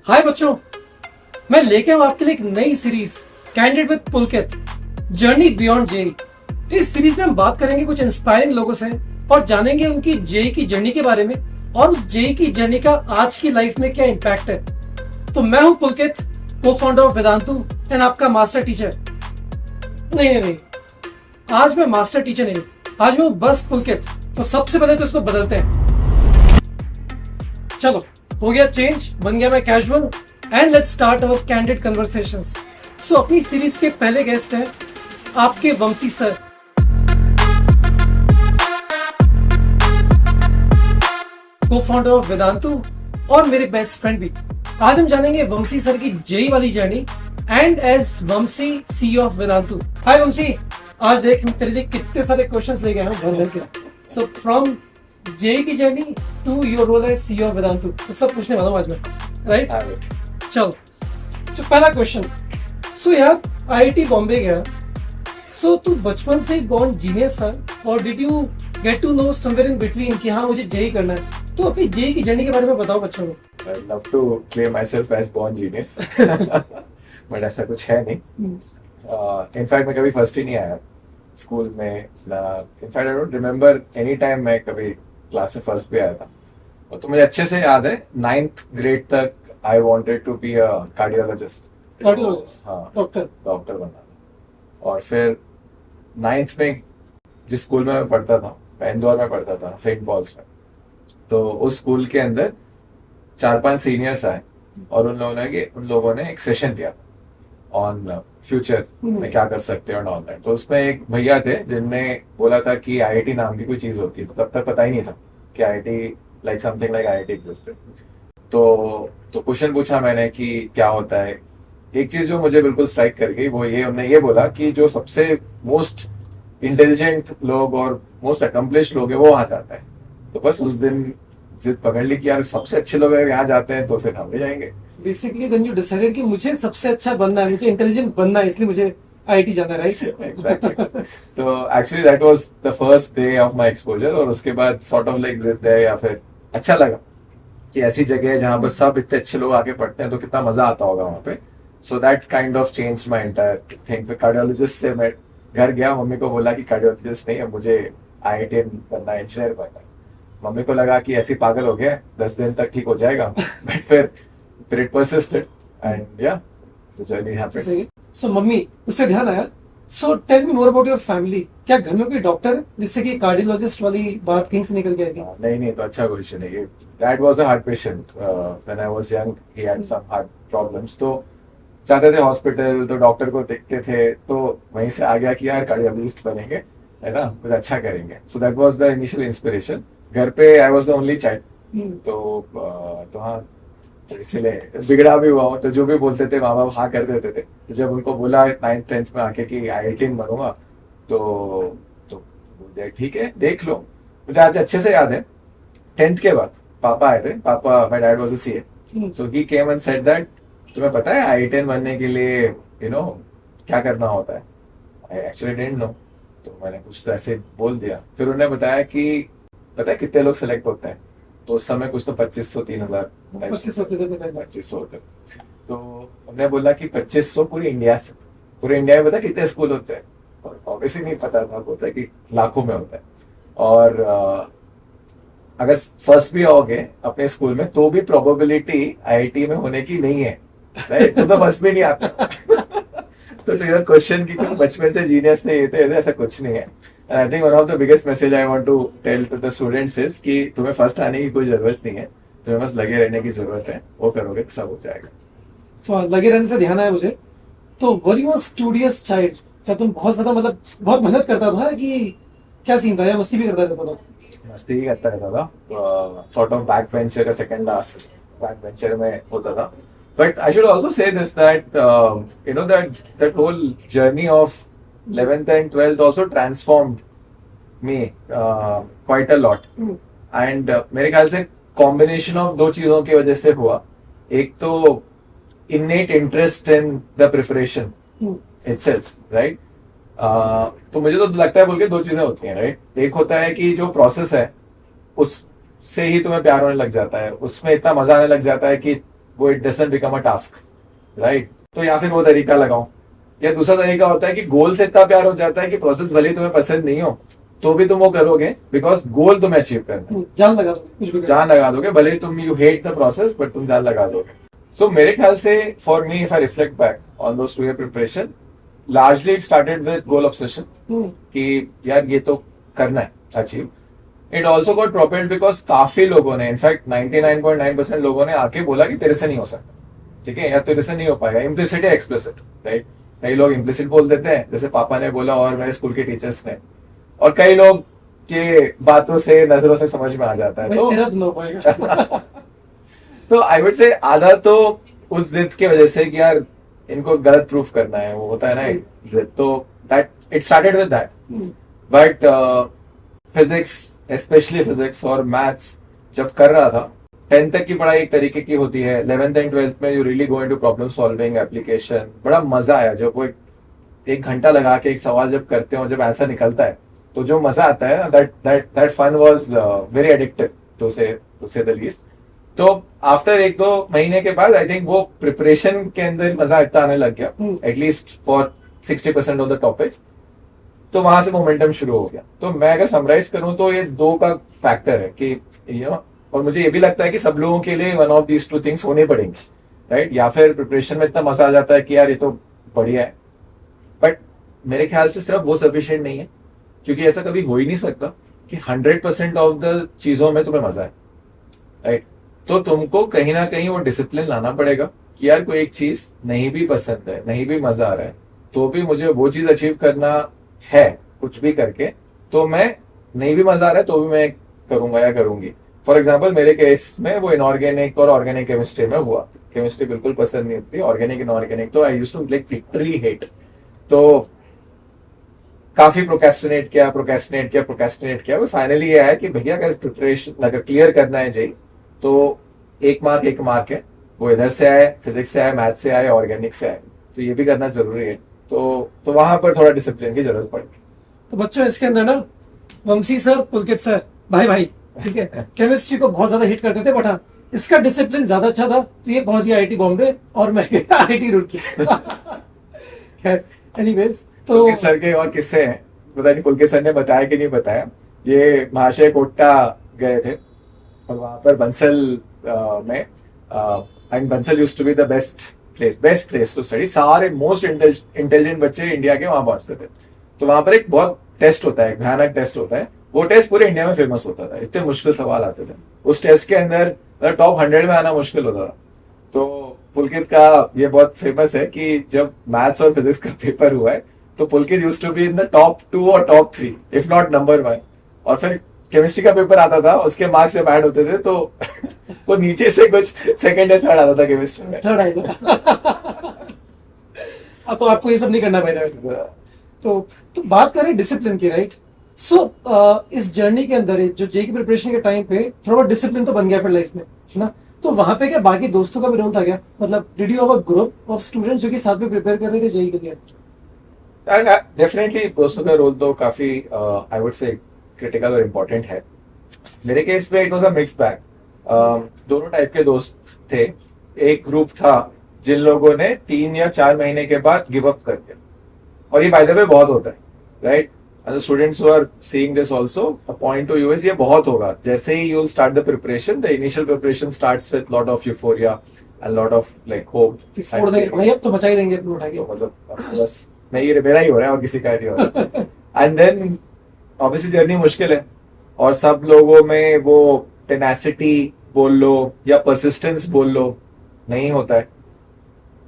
हाय बच्चों, मैं लेके हूं आपके लिए एक नई series candidate with Pulkit journey beyond JEE. इस सीरीज में हम बात करेंगे कुछ इंस्पायरिंग लोगों से और जानेंगे उनकी जेई की जर्नी के बारे में और उस जेई की जर्नी का आज की लाइफ में क्या इम्पैक्ट है। तो मैं हूं पुलकित, को फाउंडर ऑफ वेदांतु एंड आपका मास्टर टीचर। नहीं, आज मैं मास्टर टीचर नहीं, आज मैं हूं बस पुलकित। तो सबसे पहले तो इसको बदलते हैं। चलो, हो गया चेंज, बन गया मैं casual and let's start our candid conversations. So अपनी सीरीज के पहले गेस्ट हैं आपके Vamsi sir. Cofounder of Vedantu और मेरे बेस्ट फ्रेंड भी। आज हम जानेंगे वंशी सर की जेई वाली journey and as Vamsi CEO of Vedantu. Hi Vamsi, आज देख तेरे लिए कितने सारे क्वेश्चंस लेके आया हूं भर भर के। सो फ्रॉम जेई की journey to your role as CEO of Vedantu, तो सब पूछने वाला हूं आज मैं, राइट? चलो, तो पहला क्वेश्चन। सो यार, आईआईटी बॉम्बे गया, सो तू बचपन से बॉर्न जीनियस था और did you get to know somewhere in between कि हाँ मुझे जेई करना है? तो अपनी जेई की जर्नी के बारे में बताओ बच्चों को। I love to claim myself as born genius, but ऐसा कुछ है नहीं। इनफैक्ट मैं कभी फर्स्ट ही नहीं आया स्कूल में ना। In fact I don't remember any time मैं कभी क्लास में फर्स्ट भी आया था। और तो मुझे अच्छे से याद है 9th ग्रेड तक I wanted to be a cardiologist. हाँ, डॉक्टर बनना था। और फिर 9th में जिस स्कूल में मैं पढ़ता था, मैं इंदौर में पढ़ता था, सेंट पॉल्स में, तो उस स्कूल के अंदर 4-5 सीनियर्स आए और उन लोगों ने एक सेशन लिया ऑन फ्यूचर में क्या कर सकते हैं ऑन दैट। तो उसमें एक भैया थे जिनने बोला था कि आईआईटी नाम की कोई चीज होती है। तो तब तक पता ही नहीं था कि IIT like something like IIT existed. तो क्वेश्चन पूछा मैंने कि क्या होता है। एक चीज जो मुझे बिल्कुल स्ट्राइक कर गई वो ये, उन्होंने ये बोला कि जो सबसे मोस्ट इंटेलिजेंट लोग और मोस्ट अकम्प्लिश लोग है वो वहां जाता है। तो बस उस दिन जिद पकड़ ली कि यार सबसे अच्छे लोग अगर यहाँ जाते हैं तो फिर हम भी जाएंगे। बेसिकली देन यू डिसाइडेड कि मुझे सबसे अच्छा बनना है, मुझे इंटेलिजेंट बनना है, इसलिए मुझे आईआईटी जाना है, राइट? Exactly. तो actually that was the first day of my exposure. और उसके बाद सॉर्ट ऑफ लाइक जिद है या फिर अच्छा लगा कि ऐसी जगह है जहाँ पर सब इतने अच्छे लोग आके पढ़ते हैं तो कितना मजा आता होगा वहाँ पे। So that kind of changed my entire thing. फिर कार्डियोलॉजिस्ट से मैं घर गया, मम्मी को बोला कि कार्डियोलॉजिस्ट नहीं है, मुझे आईआईटी बनना है, इंजीनियर बनना है। मम्मी को लगा कि ऐसे पागल हो गया, 10 दिन तक ठीक हो जाएगा। बट फिर it persisted and yeah the journey happened. So mummy, उससे ध्यान आया। So tell me more about your family. क्या घर में कोई डॉक्टर है जिससे कि कार्डियोलॉजिस्ट वाली बात कहीं से निकल के आई? नहीं, तो अच्छा क्वेश्चन है ये। Dad was a heart patient when I was young. He had some heart problems. तो जाते थे हॉस्पिटल, तो डॉक्टर को देखते थे, तो वहीं से आ गया कि यार कार्डियोलॉजिस्ट बनेंगे, है ना, कुछ अच्छा करेंगे। सो that was the initial inspiration. घर पे I was the only child. तो हाँ, इसलिए बिगड़ा भी हुआ हूँ। तो जो भी बोलते थे माँ बाप हाँ कर देते थे। तो जब उनको बोला 9th 10th में आके कि आईआईटी बनूंगा, तो ठीक है देख लो। मुझे आज अच्छे से याद है 10th के बाद पापा आए थे। My dad was a CA. So he came and said that तुम्हें पता है आईआईटी बनने के लिए क्या करना होता है? I actually didn't know. तो मैंने कुछ तो ऐसे बोल दिया। फिर उन्होंने बताया कि पता है कितने लोग सेलेक्ट होते हैं? तो उस समय कुछ तो 2500 3000 2500 होते। तो उन्होंने बोला कि 2500 पूरे इंडिया में पता कितने स्कूल होते हैं? ऑब्वियसली नहीं पता था, होता है कि लाखों में होता है। और अगर फर्स्ट भी आओगे अपने स्कूल में तो भी प्रोबेबिलिटी आईआईटी में होने की नहीं है, राइट? तो फर्स्ट भी नहीं आता। तो योर क्वेश्चन की बचपन से जीनियस नहीं थे, ऐसा कुछ नहीं है। And I think one of the biggest message I want to tell to the students is कि तुम्हें फर्स्ट आने की कोई जरूरत नहीं है, तुम्हें बस लगे रहने की जरूरत है। वो करोगे तो सब हो जाएगा। So, लगे रहने से ध्यान आया मुझे। तो were you a studious child? क्या तुम बहुत ज्यादा बहुत मेहनत करता था कि क्या सीन था, या मस्ती भी करता रहता था? मस्ती ही करता रहता था। सॉर्ट ऑफ बैक बेंचर का सेकंड लास्ट बैक बेंचर में होता था। But I should also say this that that whole journey of 11th and 12th also transformed me quite a lot. And मेरे ख्याल से कॉम्बिनेशन ऑफ दो चीजों की वजह से हुआ। एक तो innate interest in the preparation itself, right? तो मुझे तो लगता है बोल के दो चीजें होती हैं, राइट? एक होता है कि जो प्रोसेस है उससे ही तुम्हें प्यार होने लग जाता है, उसमें इतना मजा आने लग जाता है कि वो it doesn't become a task, right? तो या फिर वो तरीका लगाओ, या दूसरा तरीका होता है कि गोल से इतना प्यार हो जाता है कि प्रोसेस भले ही तुम्हें पसंद नहीं हो तो भी तुम वो करोगे, बिकॉज गोल तुम्हें अचीव करना है। जान लगा दो, कुछ भी जान लगा दोगे, भले ही तुम you hate the process but तुम जान लगा दोगे। सो मेरे ख्याल से for me, if I reflect back on those 2 year preparation, largely it started with goal obsession, कि यार ये तो करना है achieve. It also got propelled because काफी लोगों ने, इनफैक्ट 99.9% लोगों ने आके बोला कि तेरे से नहीं हो सकता, ठीक है, या तेरे से नहीं हो पाएगा, इम्प्लिसिट या एक्सप्लिसिट, राइट? कई लोग इम्प्लिसिट बोल देते हैं, जैसे पापा ने बोला और मेरे स्कूल के टीचर्स ने, और कई लोग के बातों से, नजरों से समझ में आ जाता है। तो तेरा तो ना हो पाएगा। तो आई वुड से आधा तो उस जिद की वजह से कि यार इनको गलत प्रूफ करना है, वो होता है ना एक जिद, तो that it started with that. But physics, specially physics और मैथ्स जब कर रहा था, 10th तक की पढ़ाई एक तरीके की होती है, 11th एंड 12th में you really go into problem solving, application, बड़ा मजा आया जब वो एक घंटा लगा के एक सवाल जब करते हो, जब आंसर निकलता है, तो जो मजा आता है ना, that fun was very addictive to say the least. तो आफ्टर 1-2 महीने के बाद आई थिंक वो प्रिपरेशन के अंदर मजा इतना आने लग गया, at least for 60% of the topics, तो वहां से मोमेंटम शुरू हो गया। तो मैं अगर समराइज करूं तो ये 2 का फैक्टर है कि यू नो, और मुझे ये भी लगता है कि सब लोगों के लिए वन ऑफ दीज 2 थिंग्स होने पड़ेंगे, राइट? या फिर प्रिपरेशन में इतना मजा आ जाता है कि यार ये तो बढ़िया है, बट मेरे ख्याल से सिर्फ वो सफिशिएंट नहीं है, क्योंकि ऐसा कभी हो ही नहीं सकता कि 100% ऑफ द चीजों में तुम्हें मजा है, राइट? तो तुमको कहीं ना कहीं वो डिसिप्लिन लाना पड़ेगा कि यार कोई एक चीज नहीं भी पसंद है, नहीं भी मजा आ रहा है, तो भी मुझे वो चीज अचीव करना है कुछ भी करके, तो मैं नहीं भी मजा आ रहा है तो भी मैं करूंगा या करूंगी। फॉर एग्जाम्पल मेरे केस में वो इनऑर्गेनिक और ऑर्गेनिक केमिस्ट्री में हुआ। केमिस्ट्री बिल्कुल पसंद नहीं थी, ऑर्गेनिक इनऑर्गेनिक तो I used to like literally hate. तो काफी प्रोक्रेस्टिनेट किया, वो फाइनली ये आया कि भैया अगर प्रिपरेशन अगर क्लियर करना है जी, तो एक मार्क है, वो इधर से आए, फिजिक्स से आए, मैथ से आए, ऑर्गेनिक से आए, तो ये भी करना जरूरी है। तो वहां पर थोड़ा डिसिप्लिन की जरूरत पड़ी। तो बच्चों इसके अंदर ना वंशी सर, पुलकित सर, भाई, ठीक है, केमिस्ट्री को बहुत ज्यादा हिट करते थे, बट हाँ इसका डिसिप्लिन ज्यादा अच्छा था, तो ये पहुंच गया आईआईटी बॉम्बे और मैं गया आईआईटी रुड़की। खैर एनीवेज, तो पुलकित सर के और किस्से हैं, पता नहीं पुलकित सर ने बताया कि नहीं बताया। ये महाशय कोट्टा गए थे और वहां पर बंसल में, and Bansal used to be the best place to study. सारे मोस्ट इंटेलिजेंट बच्चे इंडिया के वहां पहुंचते थे। तो वहां पर एक बहुत टेस्ट होता है, भयानक टेस्ट होता है, वो टेस्ट पूरे इंडिया में फेमस होता था, इतने मुश्किल सवाल आते थे उस टेस्ट के अंदर, टॉप 100 में आना मुश्किल होता था। तो पुलकित का ये बहुत फेमस है कि जब मैथ्स और फिजिक्स का पेपर हुआ है तो Pulkit used to be in the top 2 और टॉप 3 इफ नॉट नंबर 1। और फिर केमिस्ट्री का पेपर आता था, उसके मार्क्स जब ऐड होते थे तो वो नीचे से कुछ सेकंड या थर्ड आता था केमिस्ट्री में। थर्ड आएगा। अब तो आपको ये सब नहीं करना पड़ेगा। तो बात करें डिसिप्लिन की, राइट? सो इस जर्नी के अंदर जो जे की प्रिपरेशन के टाइम पे थोड़ा बहुत डिसिप्लिन तो बन गया फिर लाइफ में, है ना? तो वहां पे क्या बाकी दोस्तों का भी रोल था क्या? मतलब did you have a group of students जो कि साथ में प्रिपेयर कर रहे थे जेई के लिए? डेफिनेटली दोस्तों का रोल तो काफी आई वुड से क्रिटिकल और इम्पोर्टेंट है। मेरे केस में it was a mix bag. दोनों टाइप के दोस्त थे। एक ग्रुप था जिन लोगों ने 3 या 4 महीने के बाद गिव अप कर दिया, और ये बाय द वे बहुत होता है, right? And the students who are seeing this also, the point to you is ये बहुत होगा। जैसे ही you'll start the preparation, the initial preparation starts with lot of euphoria and lot of like hope. फोड़ देंगे भाई, अब तो बचा ही देंगे अपने उठा के। तो मतलब बस मेरा ही हो रहा है और किसी का नहीं हो रहा। And then obviously जर्नी मुश्किल है, और सब लोगों में वो टेनासिटी बोल लो या परसिस्टेंस बोल लो नहीं होता है।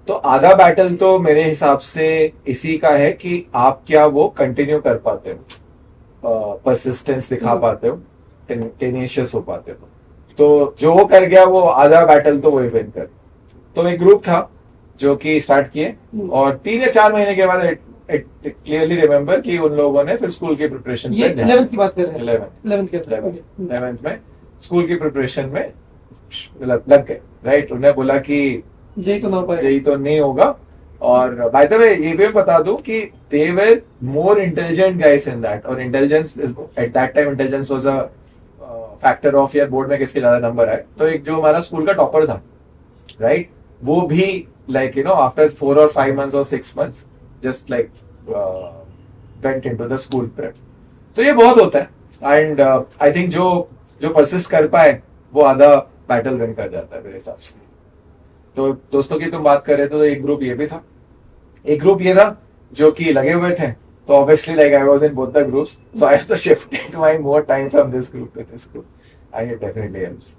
तो आधा बैटल तो मेरे हिसाब से इसी का है कि आप क्या वो कंटिन्यू कर पाते हो, परसिस्टेंस दिखा पाते हो, टेनिशियस हो पाते हो। तो जो वो कर गया वो आधा बैटल तो वही विन कर। तो एक ग्रुप था जो कि स्टार्ट किए, और 3 या 4 महीने के बाद क्लियरली रिमेम्बर कि उन लोगों ने फिर स्कूल की प्रिपरेशन, ये 11th की बात कर रहे हैं? 11th में स्कूल की प्रिपरेशन में लग गए, राइट? उन्हें बोला कि जेई तो नहीं होगा। और बाय द वे ये भी बता दूं कि they were more intelligent guys in that, और intelligence at that time intelligence was a factor of यार बोर्ड में किसके ज्यादा नंबर आए। तो एक जो हमारा स्कूल का टॉपर था, राइट, वो भी like you know after 4 or 5 months or 6 months just like went into the school prep. तो ये बहुत होता है एंड आई थिंक जो जो परसिस्ट कर पाए वो आधा बैटल विन कर जाता है मेरे हिसाब से. तो दोस्तों की तुम बात कर रहे थे तो एक ग्रुप ये भी था, एक ग्रुप ये था जो कि लगे हुए थे. तो obviously like I was in both the groups, so I have shifted my more time from this group to this group and it definitely helps.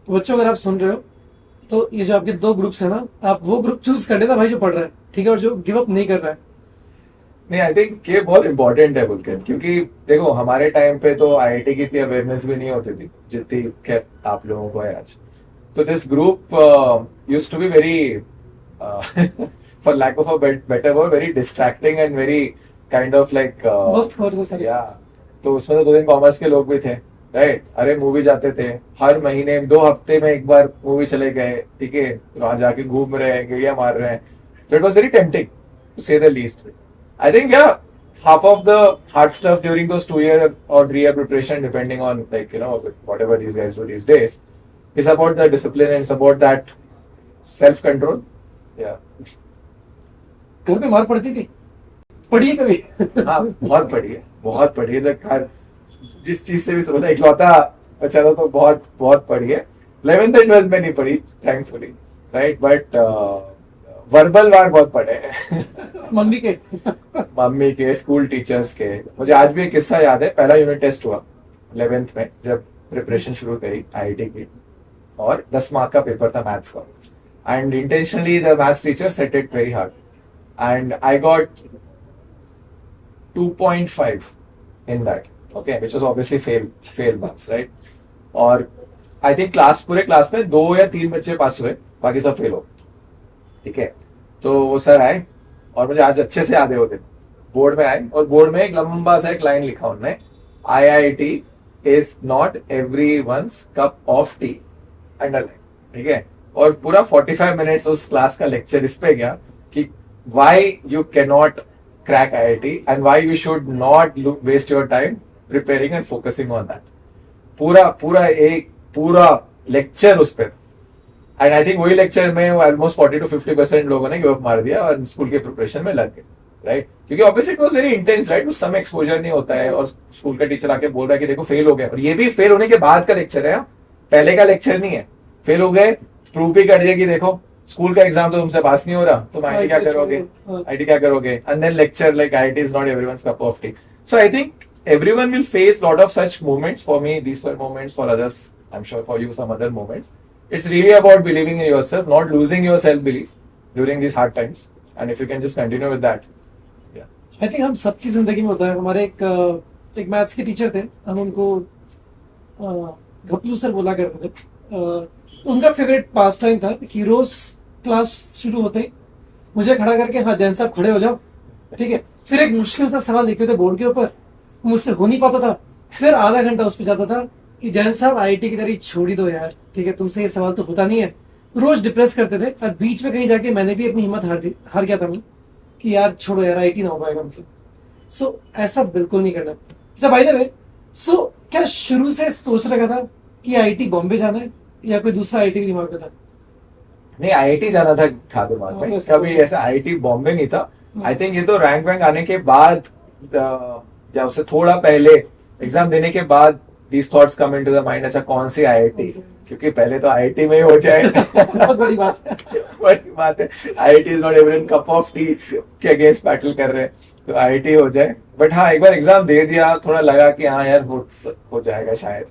तो बच्चों अगर आप सुन रहे हो तो ये जो आपके दो ग्रुप्स है ना, आप वो ग्रुप चूज कर लेना भाई जो पढ़ रहा है, ठीक है, और जो गिव अप नहीं कर रहा है. नहीं, आई थिंक ये बहुत इंपॉर्टेंट है बुलकेत, क्योंकि देखो हमारे टाइम पे तो आईआईटी की इतनी अवेयरनेस भी नहीं होती थी जितनी खैर आप लोगों को है आज. तो this group used to be very for lack of a better word very distracting and very kind of like मस्त खबर सर. या. तो उसमें तो 2 दिन कॉमर्स के लोग भी थे, राइट. अरे मूवी जाते थे हर महीने 2 हफ्ते में एक बार मूवी चले गए, ठीक है, वहां जाके घूम रहे हैं, गिरिया मार रहे हैं. So it was very tempting, to say the least. I think, yeah, half of the hard stuff during those 2 year or 3 year preparation, depending on like, you know, whatever these guys do these days, is about the discipline and it's about that self-control. Yeah. घर पे मार पड़ती थी, पड़ी है कभी? हाँ, बहुत पड़ी है, बहुत पड़ी है. Like, हर जिस चीज से भी सोचा इकलौता बचा था तो बहुत बहुत पड़ी है. 11th and 12th में नहीं पड़ी, thankfully, right? But वर्बल वार बहुत पड़े हैं. मम्मी के मम्मी के, स्कूल टीचर्स के. मुझे आज भी एक किस्सा याद है. पहला यूनिट टेस्ट हुआ 11th में जब प्रिपरेशन शुरू करी आईआईटी की, और 10 मार्क का पेपर था मैथ्स का. And intentionally the maths teacher said it very hard and I got 2.5 in that, okay, which was obviously fail marks, right? और आई थिंक पूरे क्लास में 2 या 3 बच्चे पास हुए, बाकी सब फेल हो. ठीक है, तो वो सर आए और मुझे आज अच्छे से याद है वो दिन. बोर्ड में आए और बोर्ड में एक लंबा सा एक लाइन लिखा उन्होंने, IIT is not everyone's cup of T, underline. ठीक है, और पूरा 45 मिनट्स उस क्लास का लेक्चर इस पे गया कि why you can not crack IIT and why you should not waste your time preparing and focusing on that. पूरा लेक्चर उस पर. एंड आई थिंक वही लेक्चर में ऑलमोस्ट 40 to 50% लोगों ने गिव अप मार दिया और स्कूल के प्रिपरेशन में लग गए, राइट. क्योंकि obviously it was very intense, right. उस समय एक्सपोजर नहीं होता है और स्कूल का टीचर आके बोल रहा है कि देखो फेल हो गए, और ये भी फेल होने के बाद का लेक्चर है, पहले का लेक्चर नहीं है. फेल हो गए, प्रूव भी कर दिया कि देखो स्कूल का एग्जाम तो तुमसे पास नहीं हो रहा, तुम आईआईटी क्या करोगे, आईआईटी क्या करोगे. And then lecture like IIT is not everyone's cup of tea. So I think everyone will face lot of such moments. For me these were moments, for others I'm sure for you some other moments. It's really about believing in yourself, not losing your self belief during these hard times, and if you can just continue with that. Yeah, I think हम सबकी जिंदगी में होता है. हमारे एक maths के teacher थे, हम उनको घपलू सर बोला करते थे. उनका फेवरेट पास टाइम था कि रोज क्लास शुरू होते ही मुझे खड़ा करके, हाँ जैन साहब खड़े हो जाओ, ठीक है, फिर एक मुश्किल सा सवाल लिखते थे बोर्ड के ऊपर, मुझसे हो नहीं पाता था. फिर आधा घंटा उस पर जाता था कि जैन साहब आईआईटी की तैयारी छोड़ ही दो यार, ठीक है, तुमसे ये सवाल तो होता नहीं है. रोज डिप्रेस करते थे और बीच में कहीं जाके मैंने भी अपनी हिम्मत हार गया था मैं कि यार छोड़ो यार, आईआईटी ना हो पाएगा हमसे. सो ऐसा बिल्कुल नहीं करना. अच्छा बाय द वे, सो क्या शुरू से सोच रखा था कि आईआईटी बॉम्बे जाना है या कोई दूसरा आईआईटी दिमाग में था? नहीं, आईआईटी जाना था दिमाग में, कभी ऐसा आईआईटी बॉम्बे नहीं था. आई थिंक ये तो रैंक वैंक आने के बाद या उससे थोड़ा पहले एग्जाम देने के बाद these thoughts come into the mind. अच्छा कौन सी आईआईटी, क्योंकि पहले तो आईआईटी में ही हो जाए. बहुत बड़ी बात है. बड़ी बात है. IIT is not everyone cup of T के अगेंस्ट बैटल कर रहे हैं, तो आईआईटी हो जाए. बट हाँ, एक बार एग्जाम दे दिया, थोड़ा लगा कि हाँ यार हो जाएगा शायद,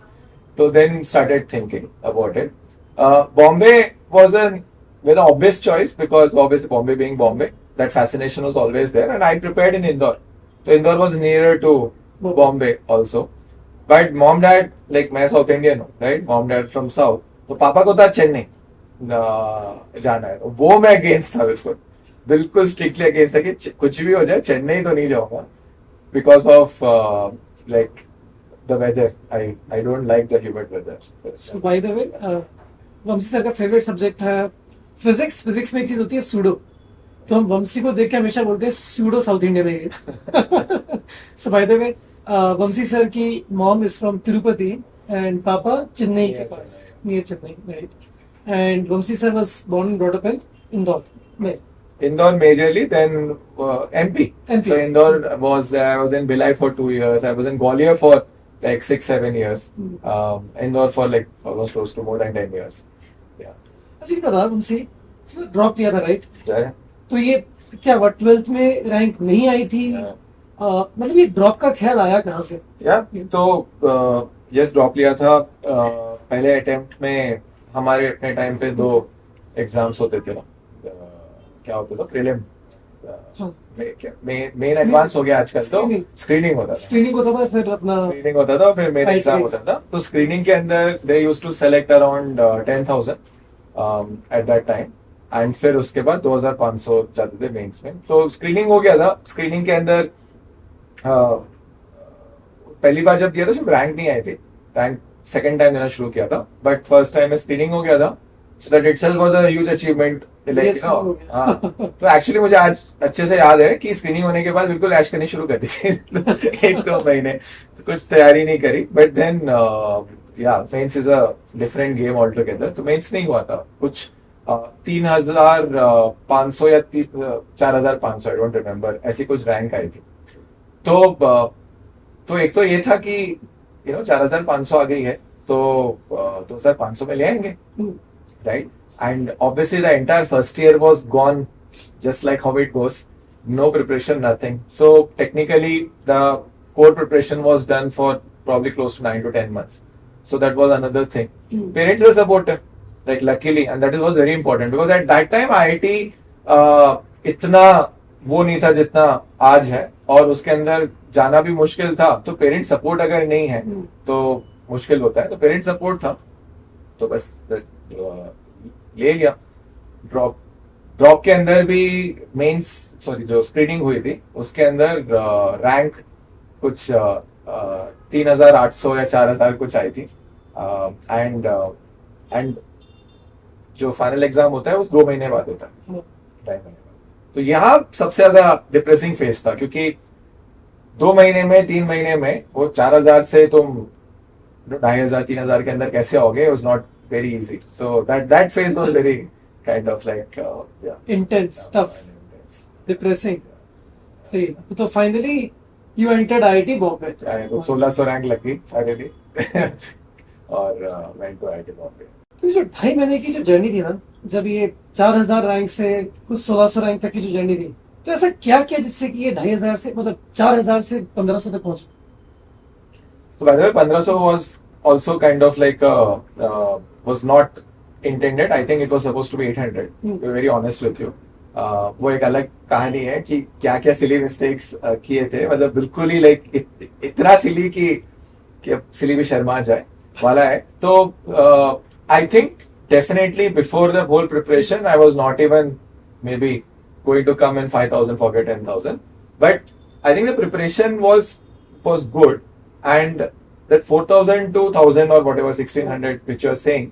तो then started thinking about it. Bombay was an very obvious choice because obviously Bombay being Bombay, that fascination was always there, and I prepared in Indore. So Indore was nearer to Bombay also. But mom dad, like मैं South Indian हूँ, right? Mom dad from South. तो पापा को था चेन्नई जाना है, वो मैं अगेंस्ट था, बिल्कुल स्ट्रिक्टली अगेंस्ट था कि कुछ भी हो जाए चेन्नई तो नहीं जाऊंगा because of like the weather. I don't like the humid weather. So by the way, Vanshi sir का फेवरेट सब्जेक्ट था फिजिक्स. फिजिक्स में एक चीज होती है सूडो, तो हम वंशी को देख के हमेशा बोलते हैं सूडो साउथ इंडियन है ये. So by the way, Banshi sir की mom is from Tirupati and पापा चेन्नई के पास, near Chennai, right. and Vamsi sir was born and brought up in Indore. Mein. Indore majorly, then MP. MP. So Indore was there. I was in Bhilai for 2 years. I was in Gwalior for like 6-7 years. Indore for like almost close to more than 10 years. Yeah. अच्छा ये बता वंशी, drop किया था right? Yeah. तो ये क्या हुआ, 12th में रैंक नहीं आई थी? Yeah. मतलब ये ड्रॉप का ख्याल आया कहाँ से? या तो यस ड्रॉप लिया था। पहले अटेम्प्ट में हमारे अपने टाइम पे 2 एग्जाम्स होते थे ना। क्या होता था? प्रीलिम, हाँ। मेन एडवांस हो गया आजकल, तो स्क्रीनिंग होता था। स्क्रीनिंग होता था, फिर अपना स्क्रीनिंग होता था, फिर मेन एग्जाम होता था। तो स्क्रीनिंग के अंदर they used to select around 10,000 at that time, and फिर उसके बाद 2,500 जाते थे मेंस में। तो स्क्रीनिंग हो गया था। स्क्रीनिंग के अंदर पहली बार जब दिया था जब रैंक नहीं आई थी, रैंक सेकंड टाइम देना शुरू किया था, बट फर्स्ट टाइम में स्क्रीनिंग हो गया था। So that itself was a huge achievement, like Yes, you हो नो। गया। हाँ, तो एक्चुअली मुझे आज अच्छे से याद है कि स्क्रीनिंग होने के बाद बिल्कुल ऐश करनी शुरू कर दी थी 1-2 महीने, तो कुछ तैयारी नहीं करी। But then yeah mains is a different game all together. तो मेंस नहीं हुआ था, कुछ 3,500 या 4,500, आई डोंट रिमेम्बर, ऐसी कुछ रैंक आई थी। तो एक तो ये था कि 4,500 आ गई है, तो 2,500 में ले आएंगे, right? And obviously the entire first year was gone just like how it goes. No preparation, nothing. So technically the core preparation was done for probably close to 9 to 10 months. So that was another thing. Parents were supportive, like luckily, and that was very important because at that time IIT इतना वो नहीं था जितना आज है, और उसके अंदर जाना भी मुश्किल था। तो पेरेंट सपोर्ट अगर नहीं है तो मुश्किल होता है। तो पेरेंट सपोर्ट था, तो बस ले लिया। ड्रॉप के अंदर भी मेंस, सॉरी, जो स्क्रीनिंग हुई थी उसके अंदर रैंक कुछ 3,800 या 4,000 कुछ आई थी। एंड जो फाइनल एग्जाम होता है वो 2 महीने बाद होता है, 2.5 महीने बाद। तो यहाँ सबसे ज्यादा डिप्रेसिंग फेज था, क्योंकि 2 महीने में, 3 महीने में वो 4,000 से तुम 2,500, 3,000 के अंदर कैसे आओगे? Was not very easy. So that phase was very kind of like intense, tough, intense. depressing. See, तो finally you entered IIT Bombay. तो 1,600 रैंक लगी फाइनली और went to IIT Bombay. तो ये जो 2.5 महीने की जो जर्नी थी ना, जब ये 4,000 रैंक से कुछ 1,600 रैंक तक की जो जर्नी थी, तो ऐसा क्या किया जिससे कि ये 2,500 से, मतलब 4,000 से 1,500 तक पहुंचे? So by the way, 1,500 was also kind of like was not intended. I think it was supposed to be 800. To be very honest with you. वो एक अलग कहानी है कि क्या क्या सिली मिस्टेक्स किए थे, मतलब बिल्कुल ही लाइक इतना सिली कि अब सिली भी शर्मा जाए वाला है। तो I think definitely before the whole preparation I was not even maybe going to come in 5,000, forget 10,000. But I think the preparation was good, and that 4,000, 2,000 or whatever 1,600 which you are saying,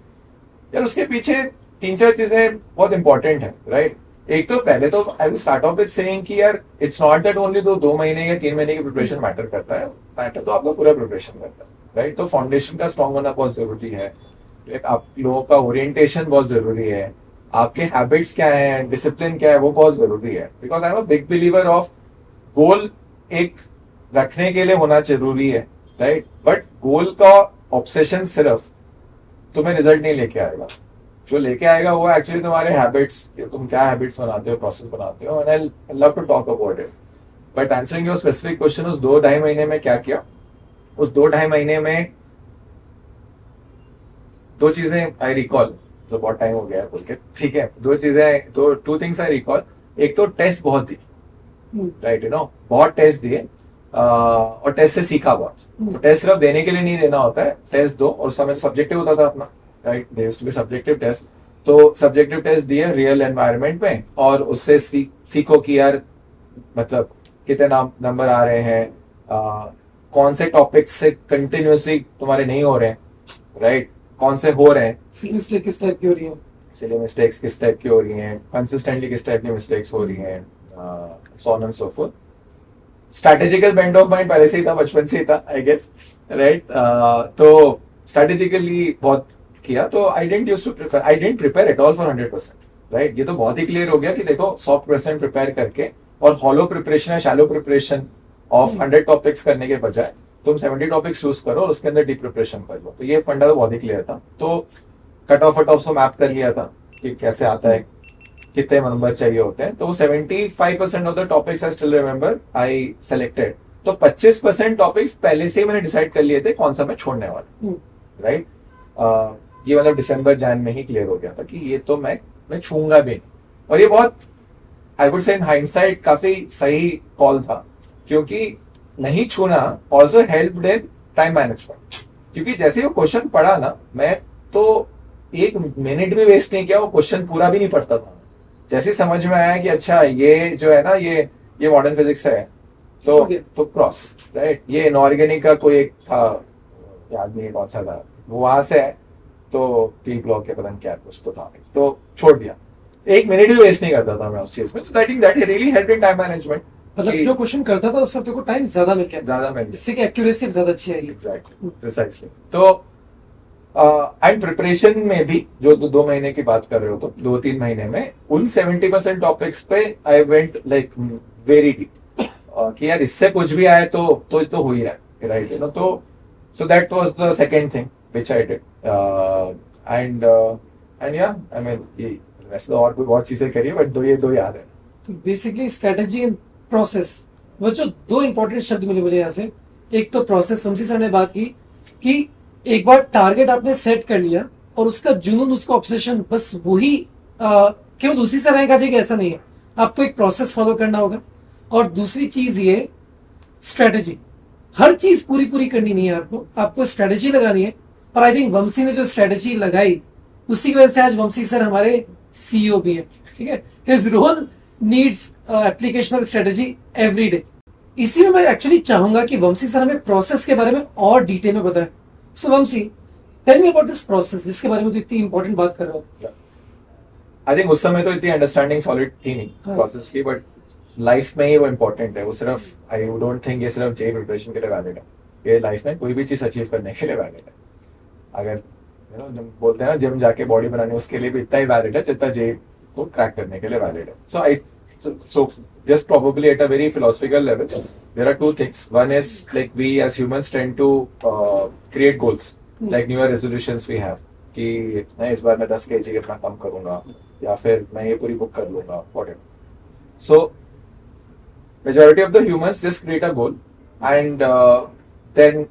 यार उसके पीछे 3-4 चीजें बहुत important है, right? एक तो पहले तो I will start of with saying कि यार इट्स नॉट दैट ओनली 2 महीने या 3 महीने की प्रिपरेशन मैटर करता है, मैटर तो आपका पूरा प्रिपरेशन करता है, राइट? तो फाउंडेशन का स्ट्रॉन्ग होना बहुत जरूरी है, आप लोगों का ओरिएंटेशन बहुत जरूरी है, आपके हैबिट्स क्या है, डिसिप्लिन क्या है, वो बहुत जरूरी है। Because I am a big believer of goal एक रखने के लिए होना जरूरी है, राइट? बट गोल का ऑब्सेशन सिर्फ तुम्हें रिजल्ट नहीं लेके आएगा। जो लेके आएगा वो एक्चुअली तुम्हारे हैबिट्स, तुम क्या हैबिट्स बनाते हो, प्रोसेस बनाते हो, and I love to talk about it. But answering your specific question, उस 2-2.5 महीने में क्या किया? उस 2-2.5 महीने में 2 चीजें आई रिकॉल, तो बहुत टाइम हो गया है बोल के, ठीक है, 2 चीजें, 2 थिंग्स आई रिकॉल। एक तो टेस्ट बहुत दी, राइट, बहुत टेस्ट दिए, और टेस्ट से सीखा बहुत। टेस्ट सिर्फ देने के लिए नहीं देना होता है, टेस्ट दो, और समय सब्जेक्टिव होता था अपना, right? There used to be subjective test. तो सब्जेक्टिव टेस्ट दिए रियल एनवायरनमेंट में, और उससे सीखो कि यार मतलब कितने नंबर आ रहे हैं, कौन से टॉपिक से कंटिन्यूसली तुम्हारे नहीं हो रहे हैं, राइट? कौन से हो रहे हैं, मिस्टेक किस टाइप की हो रही है, सिली मिस्टेक्स किस टाइप की हो रही हैं, कंसिस्टेंटली किस टाइप की मिस्टेक्स हो रही हैं, so on and so forth. Strategical bent of mind पहले से ही था, बचपन से ही था, आई गेस, राइट? तो स्ट्रैटेजिकली बहुत किया तो I didn't prepare at all for 100%, right. ये तो बहुत ही क्लियर हो गया कि देखो 100% प्रिपेयर करके और हॉलो प्रिपरेशन या शैलो प्रिपरेशन ऑफ 100 टॉपिक्स करने के बजाय तुम 70 टॉपिक्स चूज करो और उसके अंदर डीप प्रिपरेशन कर लो। तो ये फंडा तो बहुत ही क्लियर था। तो कट ऑफ को मैप कर लिया था कि कैसे आता है, कितने नंबर चाहिए होते हैं। तो 75% of the topics I still remember I selected. तो 25% टॉपिक्स पहले से ही मैंने डिसाइड कर लिए थे कौन सा मैं छोड़ने वाला, राइट। ये मतलब दिसंबर जैन में ही क्लियर हो गया था कि ये तो मैं छूंगा भी नहीं। और ये बहुत आई वुड से इन हाइंडसाइट काफी सही कॉल था, क्योंकि नहीं छूना also helped in time management. क्योंकि जैसे वो क्वेश्चन पढ़ा ना, मैं तो 1 मिनट भी वेस्ट नहीं किया, वो क्वेश्चन पूरा भी नहीं पढ़ता था। जैसे समझ में आया कि अच्छा ये जो है ना ये मॉडर्न फिजिक्स है, तो क्रॉस, राइट। ये इनऑर्गेनिक का कोई एक था, याद नहीं कौन सा था, वो वहां से है, तो पी ब्लॉक के पता नहीं क्या कुछ तो था, तो छोड़ दिया। 1 मिनट भी वेस्ट नहीं करता था मैं उस चीज में। तो I think that really helped in time management. मतलब जो क्वेश्चन करता था उस वक्त को टाइम ज्यादा मिल गया, ज्यादा मिल गया, इससे कि एक्यूरेसी ज्यादा अच्छी आएगी। Exactly, precisely. तो एंड प्रिपरेशन में भी जो 2 महीने की बात कर रहे हो, तो 2-3 महीने में उन 70% टॉपिक्स पे I went like very deep, कि यार इससे कुछ भी आए तो हो ही रहा है, राइट, यू नो। तो so that was the second thing which I did. And yeah I mean ये वैसे तो और भी बहुत चीजें करी है, बट ये दो याद है। बेसिकली स्ट्रेटेजी एंड प्रोसेस, वो जो 2 इंपॉर्टेंट शब्द मिले मुझे यहाँ से। एक तो प्रोसेस, वंशी सर ने बात की कि एक बार टारगेट आपने सेट कर लिया और उसका जुनून, उसका ऑब्सेशन, बस वही केवल उसी से रैंक आ जाएगा ऐसा नहीं है, आपको एक प्रोसेस फॉलो करना होगा। और दूसरी चीज ये स्ट्रेटेजी, हर चीज पूरी करनी नहीं है आपको स्ट्रेटेजी लगानी है। और आई थिंक वंशी ने जो स्ट्रेटेजी लगाई, उसी की वजह से आज वंशी सर हमारे सीईओ भी है, ठीक है। His role needs application of strategy every day. इसी में मैं एक्चुअली चाहूंगा कि वंशी सर हमें प्रोसेस के बारे में और डिटेल में बताएं। So Vamsi, tell me about this process, जिसके बारे में तो इतनी इंपॉर्टेंट बात कर रहा हूँ। आई थिंक उस समय तो इतनी अंडरस्टैंडिंग सॉलिड थी नहीं प्रोसेस की, बट लाइफ में ही वो इम्पोर्टेंट है। वो सिर्फ आई डोंट थिंक ये सिर्फ जेई प्रिपरेशन के लिए वैलिड है, ये लाइफ में कोई भी चीज अचीव करने के लिए वैलिड है। अगर यू नो जब बोलते हैं ना जिम जाके बॉडी बनाने, उसके लिए भी इतना ही वैलिड है जितना जेई को क्रैक करने के लिए वैलिड है। So just probably at a very philosophical level, there are 2 things. One is like we as humans tend to create goals, like New Year resolutions we have. कि मैं इस बार मैं 10 kg अपना कम करूंगा, या फिर मैं ये पूरी बुक कर लूंगा, whatever. So majority of the humans just create a goal and then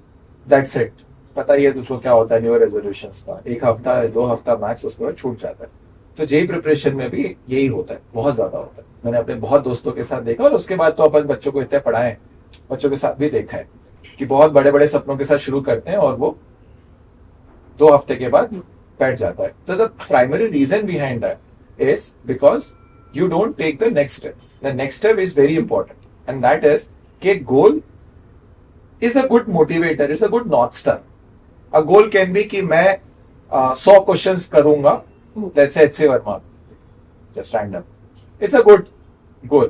that's it. पता ही है तुझको क्या होता है न्यू ईयर रेजोल्यूशंस का, 1 हफ्ता 2 हफ्ता मैक्स, उसके बाद छूट जाता है। तो जेई प्रिपरेशन में भी यही होता है, बहुत ज्यादा होता है। मैंने अपने बहुत दोस्तों के साथ देखा, और उसके बाद तो अपन बच्चों को इतने पढ़ाएं, बच्चों के साथ भी देखा है कि बहुत बड़े बड़े सपनों के साथ शुरू करते हैं और वो 2 हफ्ते के बाद बैठ जाता है। तो the primary reason behind that is because you don't take the next step. The next step is very important and that is कि goal is a good motivator, is a good north star. A goal can be कि मैं 100 questions करूंगा, let's say HC Verma, just random. It's a good goal.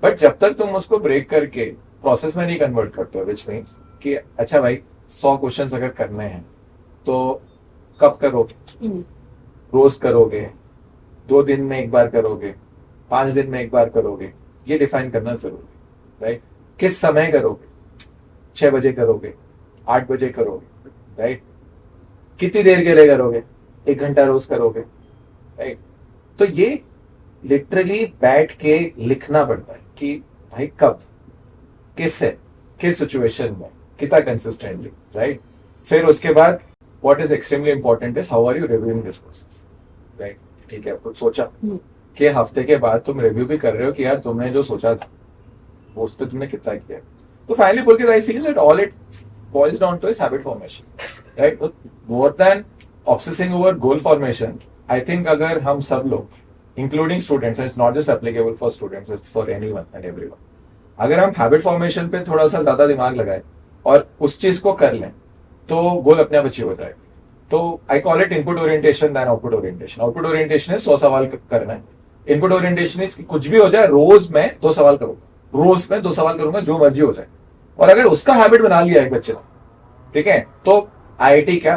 But जब तक तुम उसको break करके process में नहीं कन्वर्ट करते हो, which means कि अच्छा भाई 100 क्वेश्चंस अगर करने हैं तो कब करोगे? रोज करोगे, 2 दिन में एक बार करोगे, 5 दिन में एक बार करोगे, ये डिफाइन करना जरूरी है, राइट। किस समय करोगे? 6 बजे करोगे, 8 बजे करोगे, राइट। कितनी देर के लिए करोगे? 1 घंटा रोज करोगे, राइट। तो ये लिटरली बैठ के लिखना पड़ता है कि भाई कब, किससे, किस सिचुएशन में, कितना कंसिस्टेंटली, राइट। फिर उसके बाद what is extremely important is how are you reviewing this process, right. ठीक है, कुछ सोचा कि हफ्ते के बाद तुम रिव्यू भी कर रहे हो कि यार तुमने जो सोचा था वो उस पर तुमने कितना किया। तो फाइनली बोल के I feel that all it boils down to is habit formation, right. More than obsessing over goal formation, I think अगर हम सब लोग, including students, and it's not just applicable for students, it's for anyone and everyone, अगर हम habit formation पे थोड़ा सा ज्यादा दिमाग लगाए और उस चीज को कर लें तो गोल अपने आप अचीव हो जाएगा। तो I call it input orientation than output orientation. Output orientation है 100 सवाल करना है, इनपुट ओरिएंटेशन इज कुछ भी हो जाए रोज मैं 2 सवाल करूंगा, रोज मैं 2 सवाल करूंगा, जो मर्जी हो जाए। और अगर उसका हैबिट बना लिया एक बच्चे ने, ठीक है, तो IIT क्या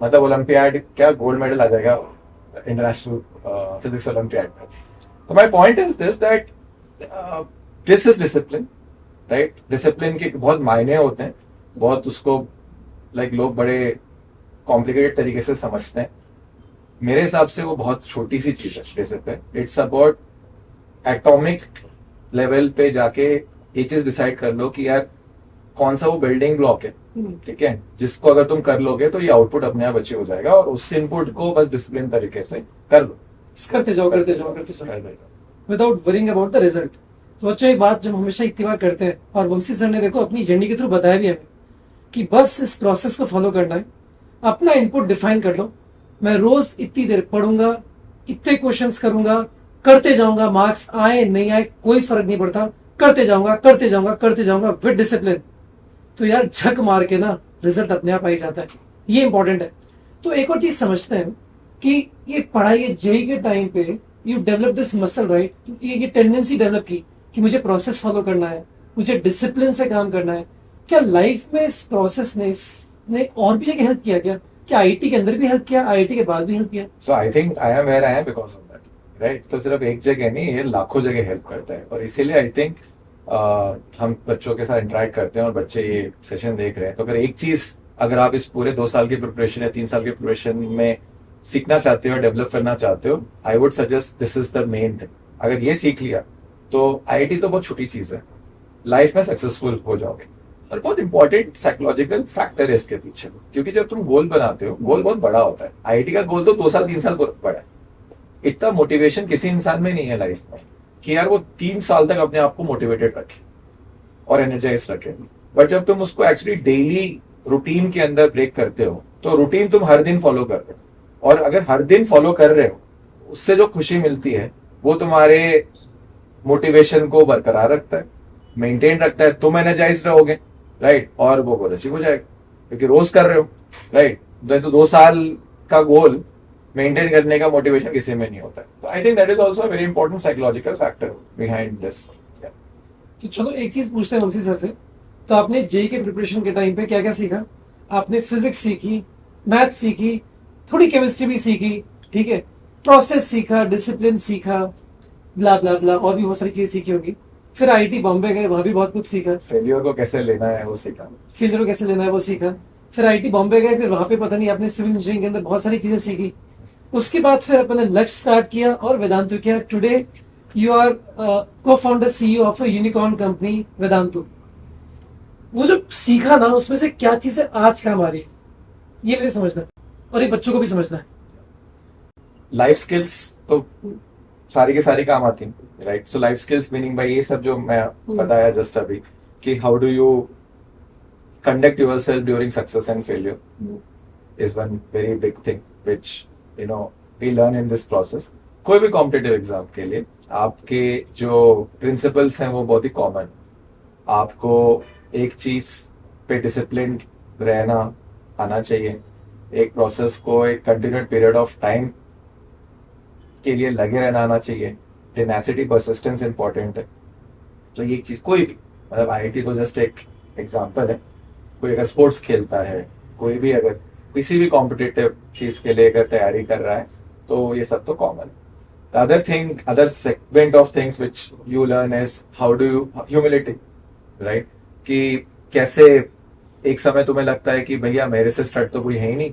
मतलब ओलंपियाड क्या गोल्ड मेडल आ जाएगा इंटरनेशनल फिजिक्स ओलंपियाड में. तो my point is this that this is discipline, right. Discipline के बहुत मायने होते हैं, बहुत उसको लाइक लोग बड़े कॉम्प्लिकेटेड तरीके से समझते हैं. मेरे हिसाब से वो बहुत छोटी सी चीज है discipline. It's about atomic level पे जाके ये चीज डिसाइड कर लो कि यार कौन सा वो बिल्डिंग ब्लॉक है, ठीक है, जिसको अगर तुम कर लोगे तो ये आउटपुट अपने आप अचीव हो जाएगा, और उस इनपुट को बस डिसिप्लिन तरीके से कर लो. करते जाओ करते जाओ करते जाओ without worrying about the result. तो बच्चों एक बात जो हम हमेशा इतनी बार करते हैं, और वंशी सर ने देखो अपनी जर्नी के थ्रू बताया भी हमें कि बस इस प्रोसेस को फॉलो करना है. अपना इनपुट डिफाइन कर लो. मैं रोज इतनी देर पढ़ूंगा, इतने क्वेश्चंस करूंगा, करते जाऊंगा, मार्क्स आए नहीं आए कोई फर्क नहीं पड़ता, करते जाऊंगा करते जाऊंगा करते जाऊंगा विद डिसिप्लिन. तो यार झक मार के ना रिजल्ट अपने आप आ ही जाता है. ये इंपॉर्टेंट है. तो एक और चीज समझते हैं कि ये पढ़ाई जेई के टाइम पे you develop this muscle, right. ये टेंडेंसी डेवलप की कि मुझे प्रोसेस फॉलो करना है, मुझे डिसिप्लिन से काम करना है. क्या लाइफ में इस प्रोसेस ने और भी जगह हेल्प किया? क्या आईटी के अंदर भी हेल्प किया, आईटी के बाद भी हेल्प किया? So I think I am where I am because of that, right. तो सिर्फ एक जगह नहीं, ये लाखों जगह हेल्प करता है. और इसीलिए आई थिंक हम बच्चों के साथ इंटरेक्ट करते हैं और बच्चे ये सेशन देख रहे हैं. तो अगर एक चीज अगर आप इस पूरे 2 साल की प्रिपरेशन या 3 साल की प्रिपरेशन में सीखना चाहते हो, डेवलप करना चाहते हो, I would suggest this is the main thing. अगर ये सीख लिया तो आईआईटी तो बहुत छोटी चीज है, लाइफ में सक्सेसफुल हो जाओगे. और बहुत इंपॉर्टेंट साइकोलॉजिकल फैक्टर है इसके पीछे, क्योंकि जब तुम गोल बनाते हो, गोल बहुत बड़ा होता है. आईआईटी का गोल तो 2 साल 3 साल बड़ा है. इतना मोटिवेशन किसी इंसान में नहीं है लाइफ में कि यार वो 3 साल तक अपने आप को मोटिवेटेड रखे और एनर्जाइज रखे. बट जब तुम उसको एक्चुअली डेली रूटीन के अंदर ब्रेक करते हो, तो रूटीन तुम हर दिन फॉलो कर रहे हो, और अगर हर दिन फॉलो कर रहे हो, उससे जो खुशी मिलती है वो तुम्हारे मोटिवेशन को बरकरार रखता है, मेंटेन रखता है. तुम एनर्जाइज रहोगे, राइट, और वो गोल अचीव हो जाएगा क्योंकि रोज कर रहे हो, राइट. तो 2 साल का गोल मेंटेन करने का मोटिवेशन किसी में नहीं होता है. तो I think that is also very important psychological factor behind this. तो चलो एक चीज पूछते हैं वंशी सर से. तो आपने जेई के प्रिपरेशन के टाइम पे क्या क्या सीखा? आपने फिजिक्स सीखी, मैथ सीखी, थोड़ी केमिस्ट्री भी सीखी, ठीक है, प्रोसेस सीखा, डिसिप्लिन सीखा, ब्ला ब्ला ब्ला, और भी बहुत सारी चीजें सीखी होगी. फिर आईआईटी बॉम्बे गए, वहां भी बहुत कुछ सीखा. फेलियर को कैसे लेना है वो सीखा. फेलियर को कैसे लेना है वो सीखा. फिर आईआईटी बॉम्बे गए, फिर वहां पे पता नहीं आपने सिविल इंजीनियरिंग के अंदर बहुत सारी चीजें सीखी. उसके बाद फिर अपने लक्ष्य स्टार्ट किया और वेदांतु किया. टुडे यू आर को founder CEO of a unicorn company Vedantu. वो जो सीखा ना, उसमें से क्या चीजें आज काम आ रही है, ये मुझे समझना है और ये बच्चों को भी समझना है. लाइफ स्किल्स तो सारी की सारी काम आती हैं, right. So life skills meaning भाई ये सब जो मैं बताया जस्ट अभी कि how do you conduct yourself during success and failure is one very big thing which you know we learn in this process. कोई भी कॉम्पिटिटिव एग्जाम के लिए आपके जो प्रिंसिपल्स हैं वो बहुत ही कॉमन. आपको एक चीज पे डिसिप्लिन रहना आना चाहिए, एक प्रोसेस को एक कंटिन्यूड पीरियड ऑफ टाइम के लिए लगे रहना आना चाहिए, टेनेसिटी परसिस्टेंस इंपॉर्टेंट है. तो ये चीज कोई भी, मतलब आईआईटी तो जस्ट एक एग्जांपल है. कोई अगर स्पोर्ट्स खेलता है, कोई भी अगर किसी भी कॉम्पिटिटिव चीज के लिए अगर तैयारी कर रहा है, तो ये सब तो कॉमन है. The other thing, other segment of things which you learn is how do you humility, right. कि कैसे एक समय तुम्हें लगता है कि भैया मेरे से स्टार्ट तो कोई है ही नहीं,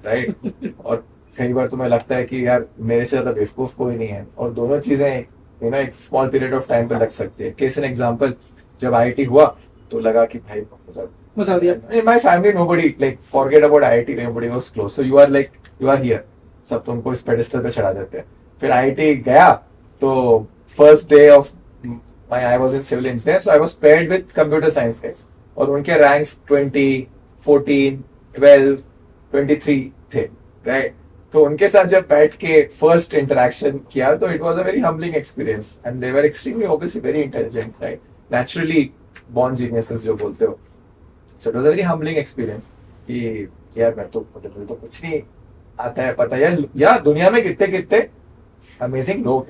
राइट. और कई बार तुम्हें लगता है कि यार मेरे से ज्यादा बेवकूफ कोई नहीं है. और दोनों चीजें एक स्मॉल पीरियड ऑफ टाइम पे लग सकती है. केस एन एग्जांपल, जब आईआईटी हुआ तो लगा कि भाई बता दिया. In my family nobody like forget about IIT, nobody was close. So you are here, सब तुमको इस पेडिस्टल पे चढ़ा देते हैं. फिर आईआईटी गया तो first day of I was in civil engineer, so I was paired with computer science guys. और उनके रैंक्स 20, 14, 12, 23 थे, राइट. तो उनके साथ जब बैठ के फर्स्ट इंटरेक्शन किया तो it was a very humbling experience. And they were extremely obviously very intelligent, right, naturally born geniuses जो बोलते हो. सो it was a very humbling experience कि यार मैं तो मुझे तो कुछ नहीं आता है, पता है या दुनिया में कितने कितने अमेजिंग लोग,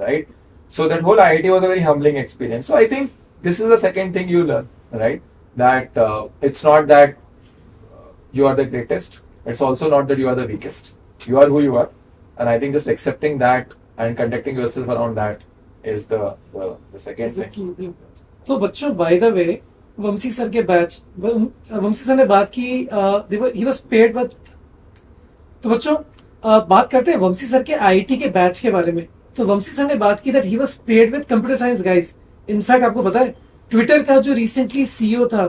right. So that whole IIT was a very humbling experience. So I think this is the second thing you learn, right? That it's not that you are the greatest. It's also not that you are the weakest. You are who you are, and I think just accepting that and conducting yourself around that is the second thing. तो बच्चों, by the way, Banshi sir के batch, Vanshi sir ने बात की, ही was paid with, तो बच्चों बात करते हैं वंशी सर के आईआईटी के बैच के बारे में। तो वंशी सर ने बात की that he was paid with computer science guys. In fact आपको पता है ट्विटर का जो रिसेंटली सीईओ था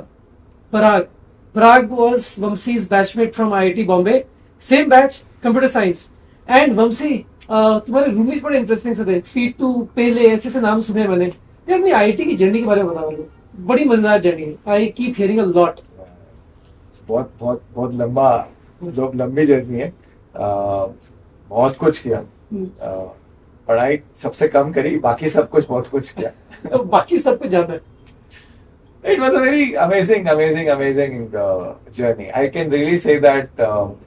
Parag was Vamsi's batchmate from IIT Bombay, same batch computer science. And Vamsi, तुम्हारे रूमीज बड़े इंटरेस्टिंग से थे, पीटू, पेले, ऐसे नाम सुने हैं मैंने। यार अपनी आईआईटी की जर्नी के बारे में बताओ, बड़ी मजेदार जर्नी है। I keep hearing a lot. बहुत बहुत बहुत लंबी जर्नी है। बहुत कुछ किया। पढ़ाई सबसे कम करी, बाकी सब कुछ बहुत कुछ किया। तो बाकी सब कुछ ज्यादा। It was a very amazing journey. I can really say that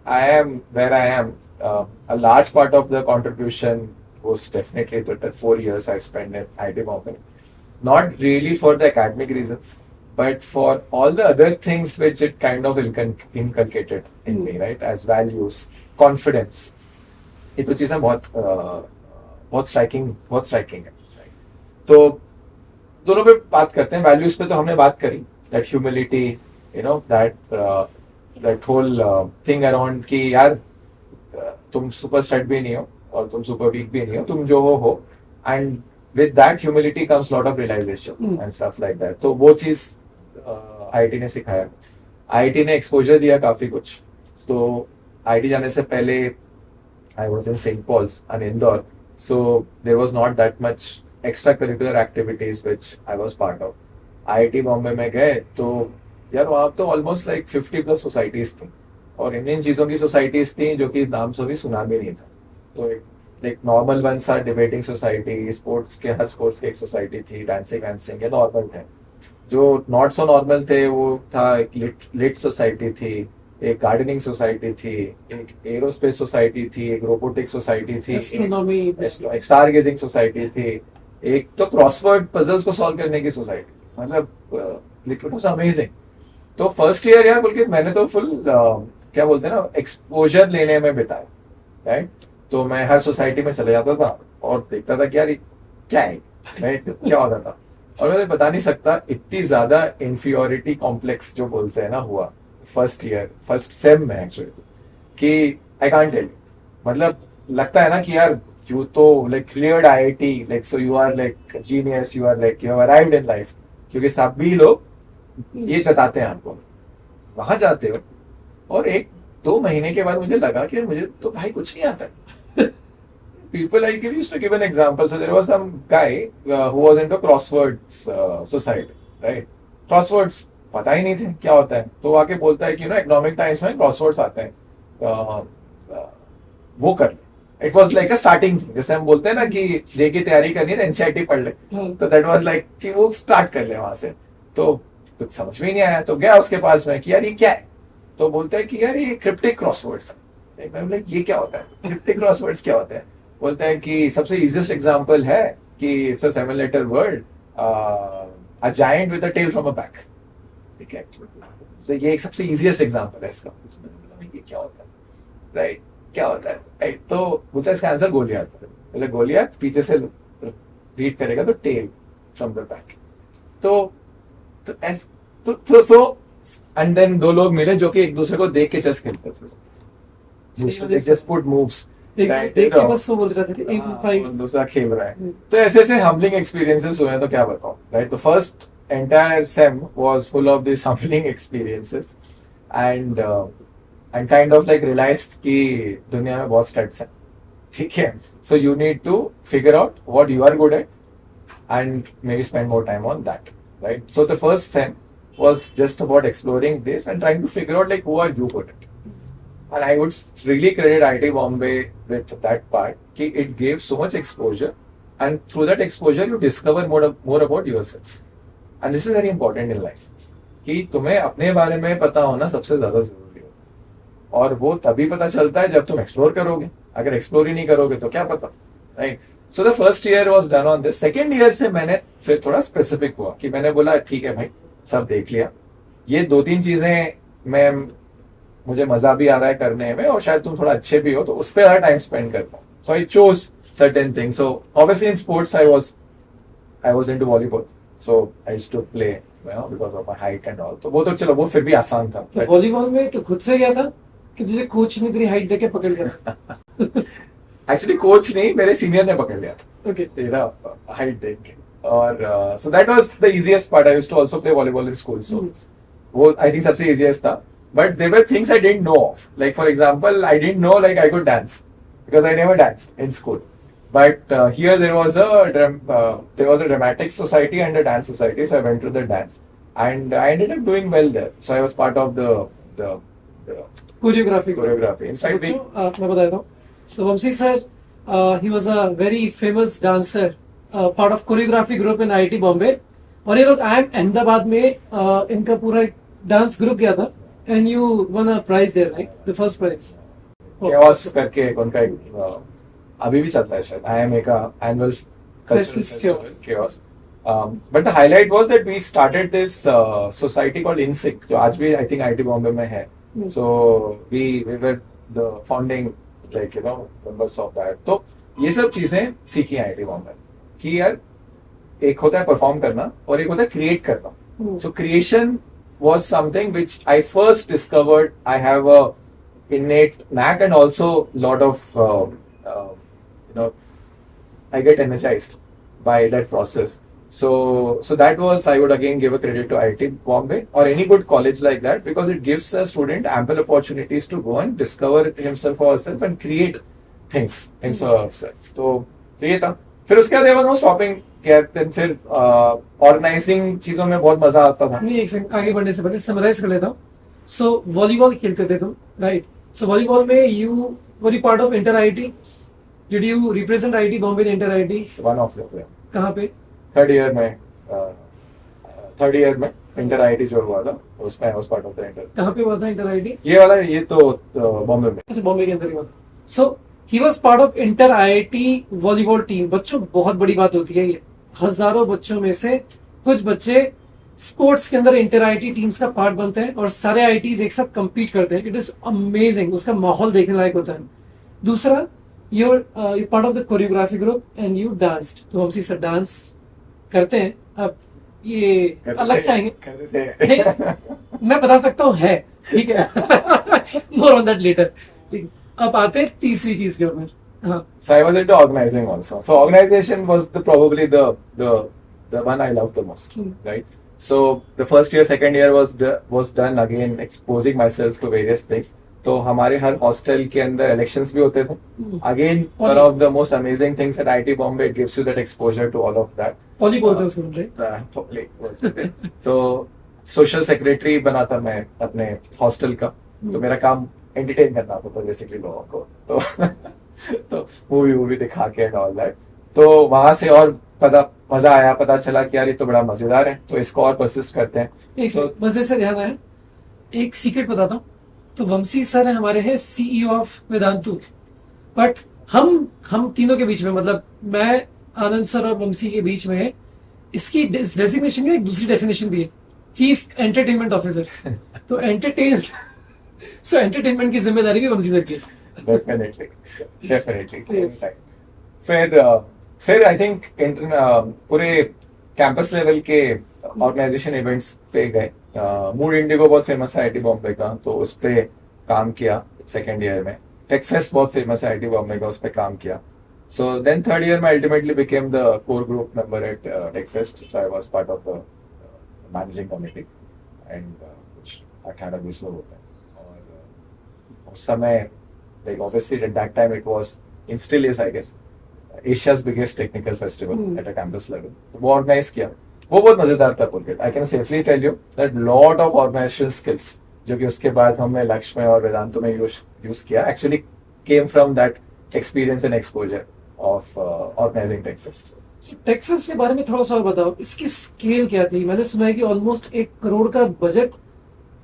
I am where I am. A large part of the contribution was definitely the 4 years I spent at IIT Bombay. Not really for the academic reasons, but for all the other things which it kind of inculcated in me, right? As values, confidence. ये तो चीजें बहुत striking है, right? तो दोनों पे बात करते हैं। वैल्यूज पे तो हमने बात करी, that humility, you know, that whole thing around कि यार तुम सुपर स्टार्ट भी नहीं हो और तुम सुपर वीक भी नहीं हो, तुम जो हो, and with that humility comes lot of realisation and stuff like that. तो वो चीज आईआईटी ने सिखाया। आईआईटी ने एक्सपोजर दिया काफी कुछ। तो आईआईटी जाने से पहले I was in Saint Paul's and Indore, so there was not that much extracurricular activities which I was part of. IIT Bombay में गए तो यार वहाँ तो ऑलमोस्ट लाइक 50+ सोसाइटीज थी, और इन चीजों की सोसाइटीज थी जो कि नाम से भी सुना भी नहीं था। तो एक नॉर्मल वन सा डिबेटिंग सोसाइटी, स्पोर्ट्स के हर स्पोर्ट्स की एक सोसाइटी थी, डांसिंग ये नॉर्मल थे। जो नॉट सो नॉर्मल थे वो था एक लिट सोसाइटी थी, एक गार्डनिंग सोसाइटी थी, एक एरोस्पेस सोसाइटी थी, एक रोबोटिक सोसाइटी थी, एक स्टार गेजिंग सोसाइटी थी, एक तो क्रॉसवर्ड पजल्स को सॉल्व करने की सोसाइटी। मतलब इट वाज अमेजिंग। तो फर्स्ट ईयर यार बोल के मैंने तो फुल क्या बोलते हैं ना, एक्सपोजर लेने में बिताया, राइट? तो मैं हर सोसाइटी में चले जाता था और देखता था कि यार क्या है, राइट, क्या होता था। और मैं बता नहीं सकता, इतनी ज्यादा इंफीरियोरिटी कॉम्प्लेक्स जो बोलते हैं ना हुआ फर्स्ट सेम में एक्चुअली, कि आई कांट टेल। मतलब लगता है ना कि यार you तो like cleared IIT, like so you are like a genius, you are like you have arrived in life, क्योंकि सभी लोग ये जताते हैं आपको। वहां जाते हो और 1-2 महीने के बाद मुझे लगा कि मुझे तो भाई कुछ नहीं आता है। People, I used to give an example. So there was some guy who was into crosswords society, right? Crosswords पता ही नहीं थे क्या होता है, तो आके बोलता है कि इकोनॉमिक टाइम्स में क्रॉसवर्ड्स आते हैं, वो कर। It was like a starting, जैसे हम बोलते हैं ना कि जे की तैयारी करनी है तो एनसीईआरटी पढ़ ले, तो दैट वाज लाइक कि वो स्टार्ट कर ले वहां से। तो कुछ समझ में नहीं आया, तो गया उसके पास में कि यार ये क्या है, तो बोलता है कि यार ये क्रिप्टिक क्रॉसवर्ड्स है। मैं बोला ये क्या होता है, क्रिप्टिक क्रॉसवर्ड्स क्या होता है? बोलता है कि सबसे इजीएस्ट एग्जांपल है कि it's a 7 letter word, a giant with a tail from a back. ठीक है, तो ये एक सबसे इजीएस्ट एग्जांपल है इसका। ये क्या होता है, राइट, क्या होता है, राइट? तो बोलता है इसका आंसर गोलियात। बोले गोलियात पीछे से रीड करेगा तो टेल फ्रॉम द बैक। तो सो एंड देन 2 लोग मिले जो कि एक दूसरे को देख के चेस खेलते थे, जस्ट पुट मूव्स, देख के बस वो बोल रहे थे कि 5 दूसरा खेल रहा है। तो ऐसे ऐसे हम्बलिंग एक्सपीरियंसेस हुए हैं, तो क्या बताऊं, राइट? तो first entire sem was full of these humbling experiences, and kind of like realized कि दुनिया में बहुत स्टड्स हैं, ठीक है? So you need to figure out what you are good at and maybe spend more time on that, right? So the first sem was just about exploring this and trying to figure out like who are you good at. And I would really credit IIT Bombay with that part, कि it gave so much exposure, and through that exposure you discover more about yourself. And this is very important in life, कि तुम्हें अपने बारे में पता होना सबसे ज्यादा जरूरी होता है, और वो तभी पता चलता है जब तुम एक्सप्लोर करोगे। अगर एक्सप्लोर ही नहीं करोगे तो क्या पता, right? So the first year was done on this. Second year से मैंने फिर थोड़ा स्पेसिफिक हुआ कि मैंने बोला ठीक है भाई, सब देख लिया, ये 2-3 चीजें मैं मुझे मजा भी आ रहा है करने में और शायद तुम थोड़ा अच्छे भी हो तो उस पर ज्यादा टाइम स्पेंड करता हूँ. So I chose certain things. So obviously in sports I was into volleyball. So I used to play because of my height and all. तो वो तो चलो वो फिर भी आसान था. तो वॉलीबॉल में तो खुद से गया था कि तुझे कोच ने तेरी हाइट देके पकड़ लिया? एक्चुअली कोच नहीं, मेरे सीनियर ने पकड़ लिया था ओके. तेरा हाइट देख के. और so that was the easiest part. I used to also play volleyball in school. So वो आई थिंक सबसे इजीएस्ट था. But there were things I didn't know of. Like for example I didn't know like I could dance because I never danced in school. But here there was a dramatic society and a dance society, so I went to the dance, and I ended up doing well there. So I was part of the choreography. choreography. In fact, मैं बता देता हूँ. So Banshi sir, he was a very famous dancer, part of choreography group in IIT Bombay. और ये लोग IIM Ahmedabad में इनका पूरा डांस ग्रुप गया था, and you won a prize there, right? The first prize. chaos करके उनका एक अभी भी चलता है शायद. IIMA का annual cultural festival chaos. But the highlight was that we started this society called INSIC, जो आज भी I think IIT बॉम्बे में है. So we were the founding members of that. तो ये सब चीजें सीखी IIT बॉम्बे कि यार एक होता है परफॉर्म करना और एक होता है क्रिएट करना. So creation was something which I first discovered. I have a innate knack and also lot of I get energized by that process. So that was, I would again give a credit to IIT Bombay or any good college like that, because it gives a student ample opportunities to go and discover himself or herself and create things himself. तो ये था. फिर उसके बाद there was no stopping. फिर organising चीजों में बहुत मजा आता था. नहीं, एक सेकंड आगे बढ़ने से पहले समराइज कर लेता हूँ. सो वॉलीबॉल खेलते थे तुम, राइट? सो वॉलीबॉल में you were you part of inter IT? Did you represent IT Bombay in inter IT? One of them. कहाँ पे? थर्ड ईयर में इंटर आईटी जो हुआ था उसमें I was part of the inter. कहाँ पे हुआ था इंटर आईटी? ये वाला, ये तो बॉम्बे में. अच्छा, बॉम्बे के अंदर ही हुआ. So he was part of inter IIT volleyball team. बच्चों, बहुत बड़ी बात होती है ये. हजारों बच्चों में से कुछ बच्चे स्पोर्ट्स के अंदर इंटर आईटी टीम्स का पार्ट बनते हैं और सारे आईटीज एक साथ compete करते हैं. It is amazing. उसका माहौल देखने लायक होता है. दूसरा, you're part of the choreography group and you danced. तो हम सर डांस करते हैं. अब ये अलग से आएंगे. मैं बता सकता हूँ है, ठीक है. More on that later. अब आते हैं तीसरी चीज के ऊपर. हाँ. So I was into organizing also. So organization was probably the one I loved the most, right? So the first year, second year was done again exposing myself to various things. तो हमारे हर hostel के अंदर elections भी होते थे. Again one of the most amazing things at IT Bombay. It gives you that exposure to all of that. Poly बोलते हैं उसको. तो सोशल सेक्रेटरी बना था मैं अपने हॉस्टल का. तो मेरा काम एंटरटेन करना होता था बेसिकली लोगों को. तो मूवी दिखा के एंड ऑल दैट. तो वहां से और मजा आया. पता चला कि यार ये तो बड़ा मजेदार है, तो इसको और परसिस्ट करते हैं. एक मजे से ध्यान आया, एक सीक्रेट बताता हूँ. तो वंशी सर हमारे हैं सीईओ ऑफ वेदांतु. बट हम तीनों के बीच में, मतलब मैं, आनंद सर और वंशी के बीच में इसकी डेजिग्नेशन की एक दूसरी डेफिनेशन भी है, चीफ एंटरटेनमेंट ऑफिसर. तो एंटरटेनमेंट की जिम्मेदारी भी वंशी सर की है. डेफिनेटली. फिर आई थिंक पूरे कैंपस लेवल के ऑर्गेनाइजेशन इवेंट्स पे गए. मूड इंडिगो बहुत फेमस है आईटी बॉम्बे का, तो उस पे काम किया सेकेंड ईयर में. टेकफेस्ट बहुत फेमस है आईटी बॉम्बे का, उस पे काम किया. सो देन थर्ड ईयर में ultimately became the core group member eight techfest. So I was part of the managing committee and कुछ 18-20 लोग होते हैं. और उस समय like obviously at that time it was, it still is I guess, Asia's biggest technical festival at a campus level. तो वो organise किया. वो बहुत मजेदार था. Pulkit, I can safely tell you that lot of organisation skills जो कि उसके बाद हमने लक्ष्य में और वेदांतु में यूज किया, actually came from that experience and exposure of organising Techfest. Techfest के बारे में थोड़ा सा और बताओ. इसकी स्केल क्या थी? मैंने सुना है कि ऑलमोस्ट 1 करोड़ का बजट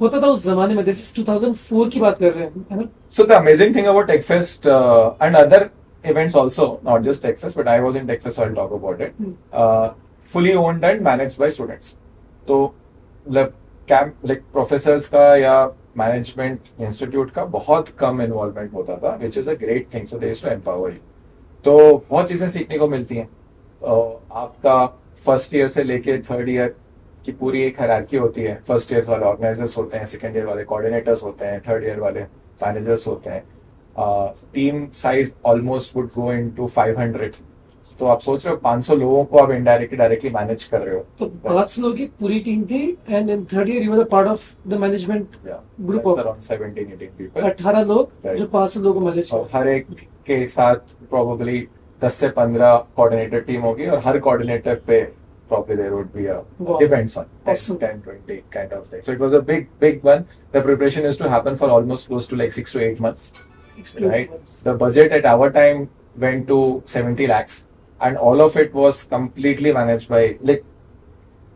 होता था उस जमाने में. दिस इज 2004 की बात कर रहे हैं, है ना? So the amazing thing about techfest and other events also, not just TechFest, but I was in TechFest, so I'll talk about it. Fully owned and managed by students. तो मतलब camp, like professors का या management institute का बहुत कम involvement होता था, which is a great thing, so they used to empower you. तो बहुत चीजें सीखने को मिलती हैं। तो आपका फर्स्ट ईयर से लेके थर्ड ईयर की पूरी एक हायरार्की होती है। फर्स्ट ईयर वाले ऑर्गेनाइजर्स होते हैं, सेकंड ईयर वाले कोऑर्डिनेटर्स होते हैं, थर्ड ईयर वाले मैनेजर्स होते हैं। Team size almost would go into 500। तो आप सोच रहे हो 500 लोगों को आप इनडायरेक्टली डायरेक्टली मैनेज कर रहे हो। तो 5 लोगों की पूरी टीम थी and in third year you were part of the management group of around 17-18 people, 18 लोग Right. जो 500 लोगों को मैनेज और हर एक के साथ प्रोबेबली 10 से 15 कोऑर्डिनेटर टीम होगी, और हर कोऑर्डिनेटर पे probably there would be a Wow. depends on 10, Awesome. 10 20 kind of thing. So it was a big one. The preparation is to happen for almost close to like 6 to 8 months, 6 to 8 right? months. The budget at our time went to 70 lakhs, and all of it was completely managed by, like,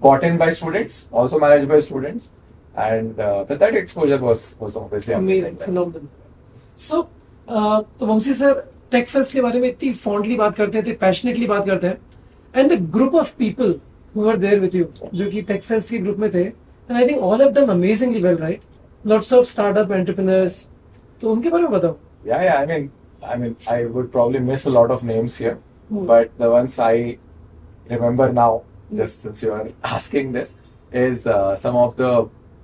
bought in by students, also managed by students, and that exposure was obviously Amazing, amazing. phenomenal. So, तो Vamsi sir tech fest के बारे में इतनी फॉन्टली बात करते थे, passionately बात करते हैं, and the group of people who were there with you, जो कि टेक फेस्ट के ग्रुप में थे, and I think all have done amazingly well, right? Lots of startup entrepreneurs, तो उनके बारे में बताओ। Yeah. I mean, I would probably miss a lot of names here, but the ones I remember now, just since you are asking this, is some of the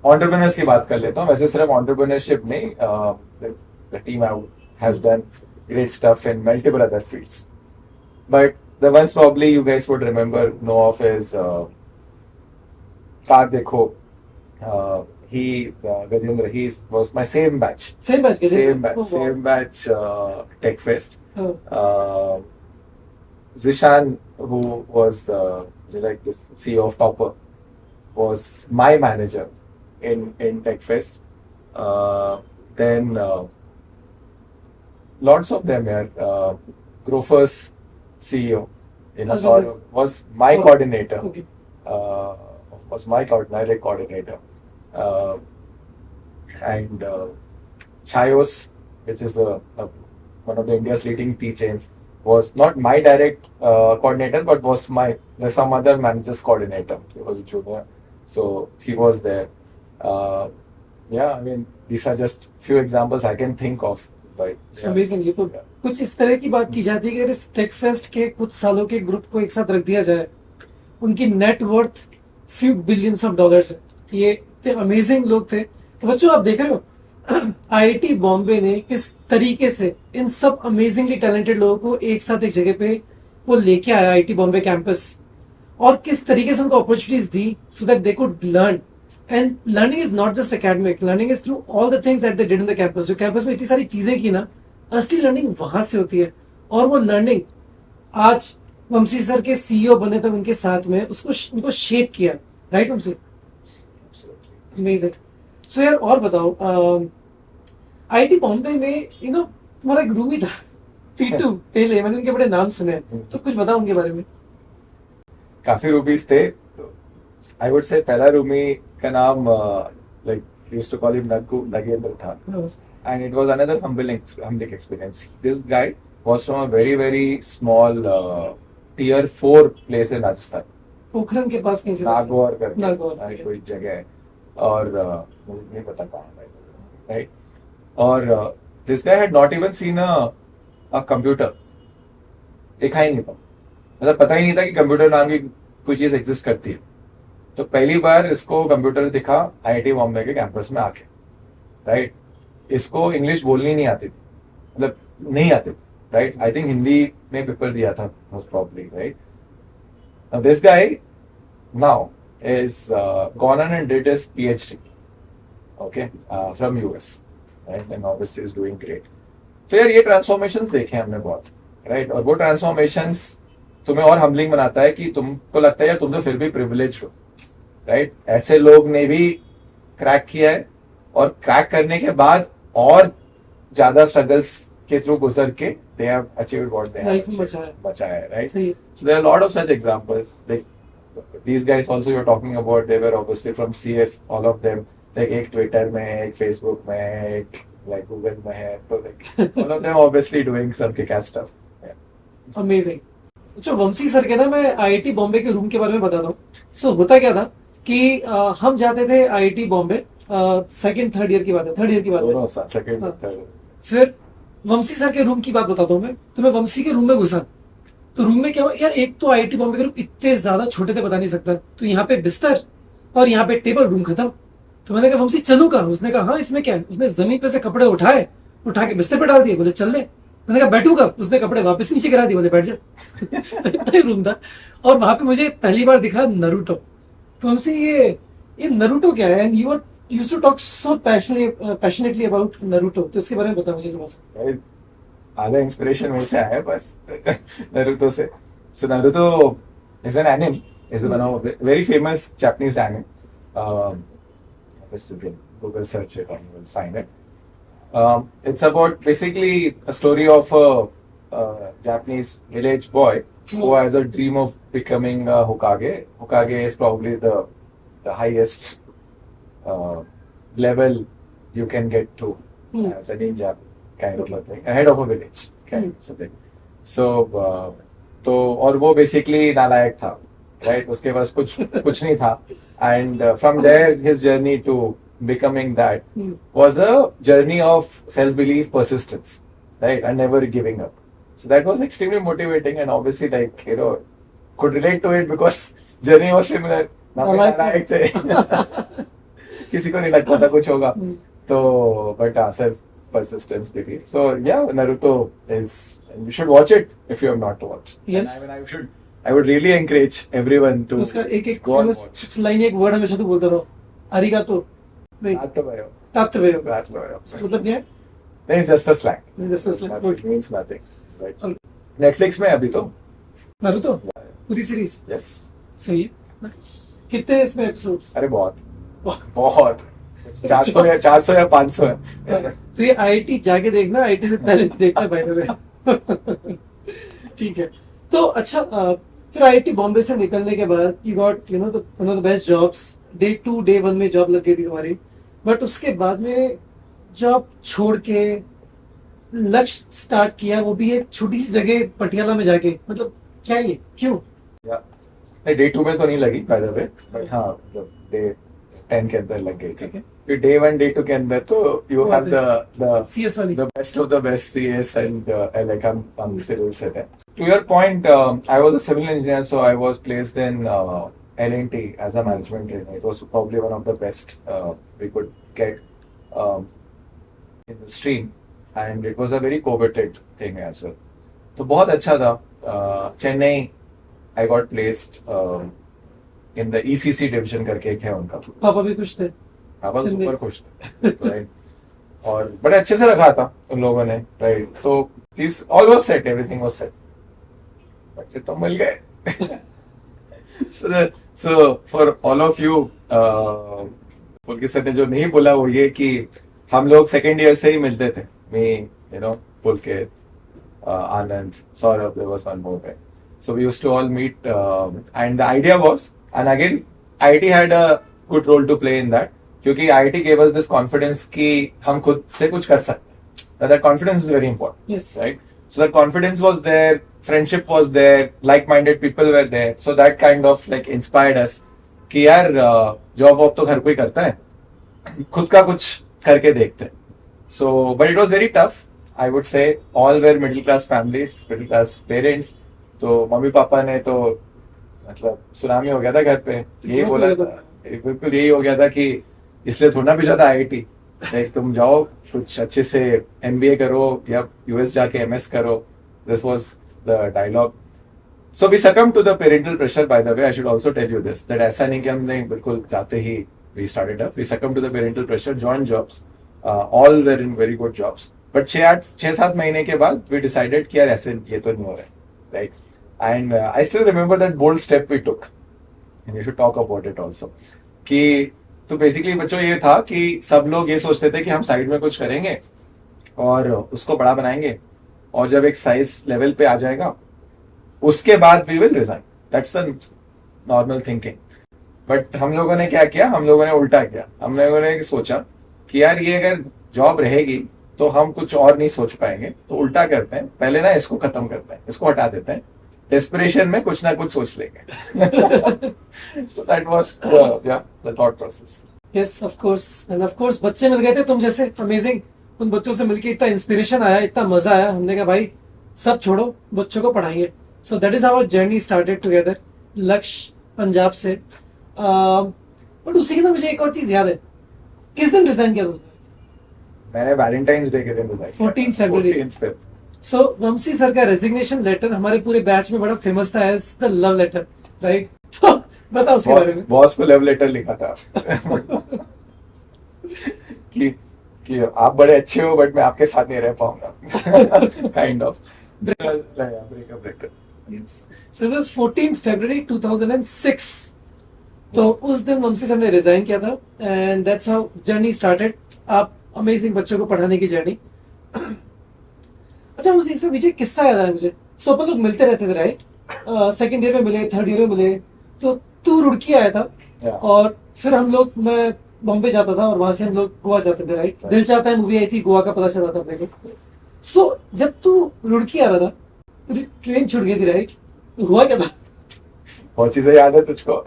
entrepreneurs की बात कर लेता हूँ। वैसे सिर्फ entrepreneurship नहीं, the team has done great stuff in multiple other fields. But the ones probably you guys would know of is Kar Dekho. Gajendra, he was my same batch. Same batch के Same batch, Tech Fest. Zishan, who was like the CEO of Topper, was my manager in Tech Fest. Then lots of them here. Grover's CEO in Asoro was my coordinator. Okay. Was my direct coordinator. And Chayos, which is one of the India's leading tea chains, was not my direct coordinator, but was some other manager's coordinator. He was a junior, so he was there. I mean, these are just few examples I can think of. But amazing. ये तो कुछ इस तरह की बात की जाती है कि अगर इस टेक फेस्ट के कुछ सालों के ग्रुप को एक साथ रख दिया जाए, उनकी net worth few billions of dollars है। ये इतने अमेजिंग लोग थे। तो बच्चों, आप देख रहे हो आईआईटी बॉम्बे ने किस तरीके से इन सब अमेजिंगली टैलेंटेड लोगों को एक साथ एक जगह पे वो लेके आया आईआईटी बॉम्बे कैंपस, और किस तरीके से उनको opportunities the so that they could learn. And learning is not just academic, learning is through all the things that they did in the campus. जो कैंपस में इतनी सारी चीजें की ना, असली लर्निंग वहां से होती है, और वो लर्निंग आज वंशी सर के सीईओ बने तक उनके साथ में उसको उनको शेप किया, राइट वंशी? अमेजिंग। सो यार, और बताओ, आईआईटी बॉम्बे में तुम्हारा एक रूमी था पीटू, पहले मैंने उनके बड़े नाम सुने, तो कुछ बताओ उनके बारे में। काफी रूबीज थे। आई वुड से पहला रूमी का नाम like used to call him Nagendra था, and it was another humbling experience. This guy was from a very small tier 4 place in Rajasthan. Pokhran के पास कहीं से? नागौर करके नागौर, कोई जगह है, और मुझे नहीं पता कहाँ है, राइट? और this guy had not even seen a computer. देखा ही नहीं था, मतलब पता ही नहीं था कि कंप्यूटर नाम की कोई चीज एग्जिस्ट करती है। तो पहली बार इसको कंप्यूटर दिखा आईआईटी बॉम्बे के कैंपस में आके, राइट? इसको इंग्लिश बोलनी नहीं आती थी, मतलब नहीं आती थी, राइट? आई थिंक हिंदी में पेपर दिया था most probably, right? This guy now is gone on and did his PhD, okay, from US, right? And obviously is doing great. तो यार ये ट्रांसफॉर्मेशंस देखे हमने बहुत, राइट? और वो ट्रांसफॉर्मेशंस तुम्हें और हम्बलिंग बनाता है कि तुमको लगता है यार तुम तो फिर भी प्रिविलेज हो, राइट? ऐसे लोग ने भी क्रैक किया है, और क्रैक करने के बाद और ज्यादा स्ट्रगल्स के थ्रू गुजर के they have achieved what they have बचाया है, right? So there are a lot of such examples. Like these guys also you're talking about, they were obviously from CS, all of them. Like एक Twitter में है, एक Facebook में है, एक like Google में है, तो like all of them obviously doing some kick-ass stuff. Yeah. Amazing. जो वंशी सर के ना, मैं आईआईटी बॉम्बे के रूम के बारे में बताता हूँ। सो होता क्या था कि हम जाते थे IIT Bombay second third year की बात है, थर्ड ईयर की बात है। दोनों साथ सेकंड हाँ। थर्ड। फिर वंशी सर के रूम की बात बताता हूँ मैं, तो मैं वंशी के रूम में घुसा, तो रूम में क्या हुआ यार, एक तो आईआईटी बॉम्बे के रूम इतने ज्यादा छोटे थे बता नहीं सकता, तो यहाँ पे बिस्तर और यहाँ पे टेबल, रूम खत्म। तो मैंने कहा वंशी चलूं कहाँ? उसने कहा हाँ इसमें क्या है। उसने जमीन पे से कपड़े उठाए, उठा के बिस्तर पे डाल दिए, बोले चल ले। मैंने कहा बैठू कब? उसने कपड़े वापस नीचे गिरा दिए, बोले बैठ जा। तो इतना ही रूम था। और वहां पे मुझे पहली बार दिखा नरूटो। तो हमसे ये नरूटो क्या है? And you are used to talk so passionately about Naruto, तो इसके बारे में बता मुझे थोड़ा सा। भाई, आधा इंस्पिरेशन वहीं से आया है बस नारुतो से। सो Naruto is an anime, is one of very famous Japanese anime. Just you can Google search it and you will find it. It's about basically a story of a Japanese village boy who has a dream of becoming a Hokage. Hokage is probably the highest level you can get to as a ninja kind of a thing, ahead of a village kind of thing. So तो और वो basically नालायक था, right? उसके पास कुछ नहीं था, and from there his journey to becoming that was a journey of self belief, persistence, right, and never giving up. So that was extremely motivating and obviously like you know could relate to it because journey was similar. नालायक थे किसी को नहीं लगता था कुछ होगा, तो but self persistence belief. So yeah, Naruto is, and you should watch it if you have not watched. Yes. And I would really encourage everyone to उसका एक go and famous watch. Line, एक word हमेशा तो बोलता रहो, अरिगातो नहीं, Tattobayo. तात्वेयो। Tattobayo. मतलब क्या है? Then it's just a slang. Just a slang. It means nothing. Right. Okay. Netflix में अभी तो. नारुतो पूरी सीरीज Yes. सही है। Nice. कितने इसमें एपिसोड्स? अरे बहुत 400 या 500 है. तो ये आईआईटी जाके देखना, आईआईटी से पहले भी देखना भाई मेरे। ठीक है। तो अच्छा, फिर आईआईटी बॉम्बे से निकलने के बाद you got one of the best jobs. Day 2 day 1 में जॉब लग गई थी तुम्हारी, बट उसके बाद में जॉब छोड़ के लक्ष्य स्टार्ट किया, वो भी एक छोटी सी जगह पटियाला में जाके। मतलब क्या ये, क्यों? डे 2 में तो नहीं लगी बाय द वे, बट हाँ डे 10 के अंदर लग गई थी. ठीक है। फिर डे 1 डे 2 के अंदर तो यू हैव द सीएस वाली। the best of the best CS and like I'm civil set. To your point, I was a civil engineer, so I was placed in L&T as a management trainer. It was probably one of the best we could get in the stream, and it was a very coveted thing as well. तो बहुत अच्छा था. Chennai, I got placed in the ECC division करके एक है उनका. पापा भी कुछ थे? पापा सुपर खुश थे, राइट. और बड़े अच्छे से रखा था उन लोगों ने, राइट. तो चीज all was set, everything was set, but फिर तो मिल गए. So for all of you, Pulkit sir ने जो नहीं बोला वो ये कि हम लोग सेकेंड ईयर से ही मिलते थे. Me, you know, Pulkit, Anand, Saurabh, there was one more guy. So we used to all meet, and the idea was, and again, IIT had a good role to play in that, क्योंकि IIT gave us this confidence कि हम खुद से कुछ कर सकते. That confidence is very important, Yes. right? So that confidence was there, friendship was there, like-minded people were there, so that kind of like inspired us कि यार job वॉब तो हर कोई करता है, खुद का कुछ करके देखते हैं. So, but it was very tough. I would say all were middle class families, middle class parents. तो मम्मी पापा ने तो मतलब सुनामी हो गया था घर पे. यही बोला था, बिल्कुल यही हो गया था कि इसलिए थोड़ा ना भेजा था आईआईटी, लाइक तुम जाओ कुछ अच्छे से एमबीए करो या यूएस जाके एमएस करो. This was the dialogue. So we succumb to the parental pressure. By the way, I should also tell you this, that ऐसा नहीं कि हमने बिल्कुल जाते ही we started up. We succumb to the parental pressure, join jobs, all were in very good jobs. But 6-7 महीने के बाद वी डिसाइडेड कि यार ऐसे ये तो नहीं हो रहा है, right. And I still remember that bold step we took, and we should talk about it also. कि तो बेसिकली बच्चों ये था कि सब लोग ये सोचते थे कि हम साइड में कुछ करेंगे और उसको बड़ा बनाएंगे, और जब एक साइज लेवल पे आ जाएगा उसके बाद we will resign. That's the normal thinking. But हम लोगों ने क्या किया, हम लोगों ने उल्टा किया. हम लोगों ने सोचा कि यार ये अगर जॉब रहेगी तो हम कुछ और नहीं सोच पाएंगे, तो उल्टा करते हैं, पहले ना इसको खत्म करते हैं, इसको हटा देते हैं, डेस्परेशन में कुछ ना कुछ सोच लेंगे. So that was the thought process. Yes of course, and of course बच्चे मिल गए थे तुम जैसे अमेजिंग। उन बच्चों से मिलके इतना इंस्पिरेशन आया, इतना मजा आया, हमने कहा भाई सब छोड़ो, बच्चों को पढ़ाएंगे। So that is our journey started together, Lakshya Punjab से। बट उसी के साथ मुझे एक और चीज याद है, किस दिन रिजाइन किया तुमने? मैंने वैलेंटाइंस डे के दिन रिजाइन 14 फरवरी। 14th Feb। So Vanshi sir का रेजिग्नेशन लेटर हमारे पूरे बैच में बड़ा फेमस था as the love letter, right? तो बताओ उसके बारे में। बॉस को लव लेटर लिखा था कि आप बड़े अच्छे हो बट मैं आपके साथ नहीं रह पाऊंगा kind of breakup letter. So this 14th February 2006, तो उस दिन वंशी सर ने रिजाइन किया था and that's how journey started. आप अमेजिंग बच्चों को पढ़ाने की जर्नी। अच्छा मुझे इसमें पीछे किस्सा याद आया मुझे। सो अपन लोग मिलते रहते थे, राइट? सेकंड ईयर में मिले, थर्ड ईयर में मिले, तो तू रुड़की आया था Yeah. और फिर हम लोग, मैं बॉम्बे जाता था और वहां से हम लोग गोवा जाते थे, राइट? दिल चाहता है मूवी आई थी, गोवा का पता चला था अपने को। सो जब तू रुड़की आ रहा था, तेरी ट्रेन छूट गई थी, राइट? हुआ क्या था? बहुत चीजें याद है तुझको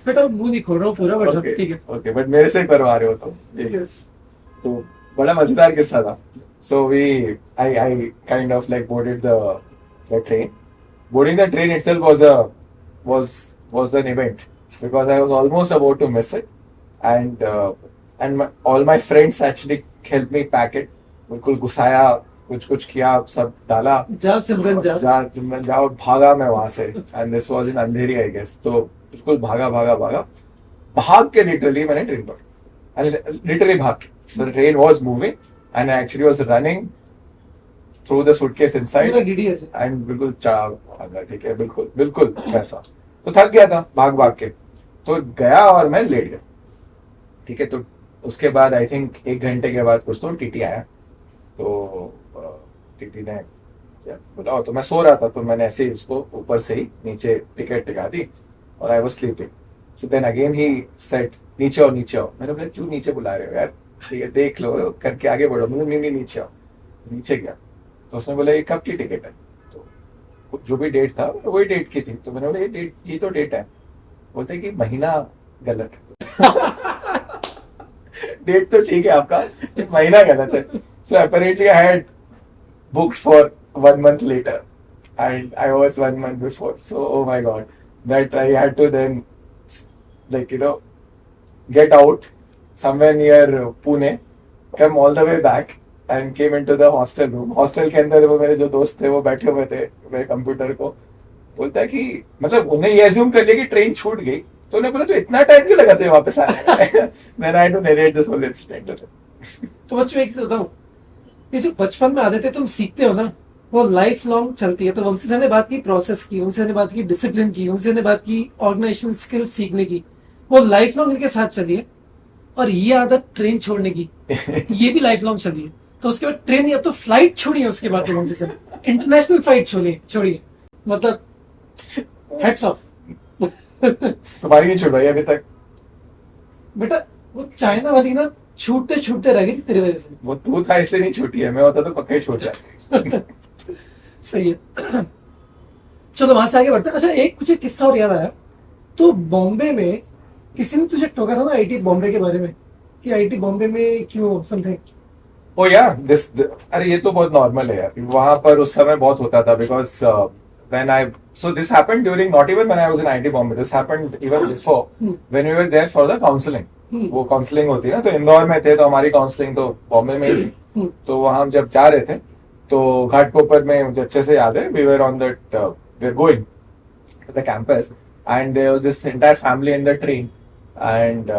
बेटा मुंह नहीं खोल रहा हूँ पूरा, बट ठीक है। ओके बट मेरे से करवा रहे हो तो Yes. तो बड़ा मजेदार किस्सा था। So we I kind of like boarded the train. Boarding the train itself was an event because I was almost about to miss it and all my friends actually helped me pack it। बिल्कुल घुसाया, कुछ किया, सब डाला, जा सिमरन जा। जाओ, भागा मैं वहां से। And this was in Andheri I guess. तो बिल्कुल भाग के लिटरली मैंने ट्रेन पकड़ी, लिटरली भाग के। The train was moving and I actually was running through the suitcase inside पूरा डीडी है। एंड बिल्कुल चढ़ा अंदर, ठीक है, बिल्कुल वैसा। तो थक गया था भाग के, तो गया और मैं लेट गया, ठीक है। तो उसके बाद आई थिंक 1 घंटे के बाद कुछ तो टीटी आया। तो टीटी ने बुलाओ, तो मैं सो रहा था, तो मैंने ऐसे ही उसको ऊपर से ही नीचे टिकट टिका दी और I was sleeping. So then again he said नीचे आओ। मैंने बोला क्यों नीचे बुला रहे हो यार, ठीक है देख लो करके आगे बढ़ो। मैंने नहीं नीचे आओ। नीचे गया तो उसने बोला ये कब की टिकट है? तो जो भी डेट था वही डेट की थी। तो मैंने बोला ये तो डेट है। बोलते कि महीना गलत है डेट तो ठीक है आपका, महीना गलत है। सो apparently I had booked for 1 month later and I was 1 month before। So oh my god, that I had to then like get out somewhere near Pune, come all the way back and came into the hostel room। Hostel के अंदर वो मेरे जो दोस्त थे वो बैठे हुए थे मेरे कंप्यूटर को। बोलता है कि मतलब उन्हें ये अज्यूम कर लिया कि ट्रेन छूट गई, तो उन्हें बोला तो इतना टाइम क्यों लगा तुझे वापस आने में? Then I had to narrate this whole incident to them। तो बच्चों एक चीज बताऊं, ये जो बचपन में आदतें तुम सीखते हो ना, वो लाइफ लॉन्ग चलती है। तो वंशी सर ने बात की प्रोसेस की, वंशी सर ने बात की डिसिप्लिन की, वंशी सर ने बात की ऑर्गेनाइजेशन स्किल्स सीखने की, वो लाइफ लॉन्ग इनके साथ चली है। और ये आदत ट्रेन छोड़ने की, ये भी लाइफ लॉन्ग चली है। तो उसके बाद ट्रेन, अब तो फ्लाइट छोड़ी है उसके बाद, तो वंशी सर इंटरनेशनल फ्लाइट छोड़ी, मतलब हेड्स ऑफ। तुम्हारी नहीं छुड़वाई अभी तक? बेटा वो चाइना वाली ना छूटते रह गई तेरी वजह से। वो तू था इसलिए नहीं छूटी है, मैं होता तो पक्का ही छूट जाती। सही है। चलो वहां से आगे बढ़ते हैं। अच्छा एक कुछ किस्सा और याद आया, तो बॉम्बे में किसी ने तुझे टोका था ना आईटी बॉम्बे के बारे में, कि आईटी बॉम्बे में क्यों समथिंग। ओ या अरे ये तो बहुत नॉर्मल है यार, वहां पर उस समय बहुत होता था because when so this happened during, not even when I was in IT Bombay, this happened even before when we were there for the counseling। वो काउंसलिंग होती है ना, तो इंदौर में थे तो हमारी काउंसलिंग तो बॉम्बे में ही थी। तो वहां हम जब जा रहे थे तो घाटकोपर में, मुझे अच्छे से याद है, we were on that we were going to the campus and there was this entire family in the train and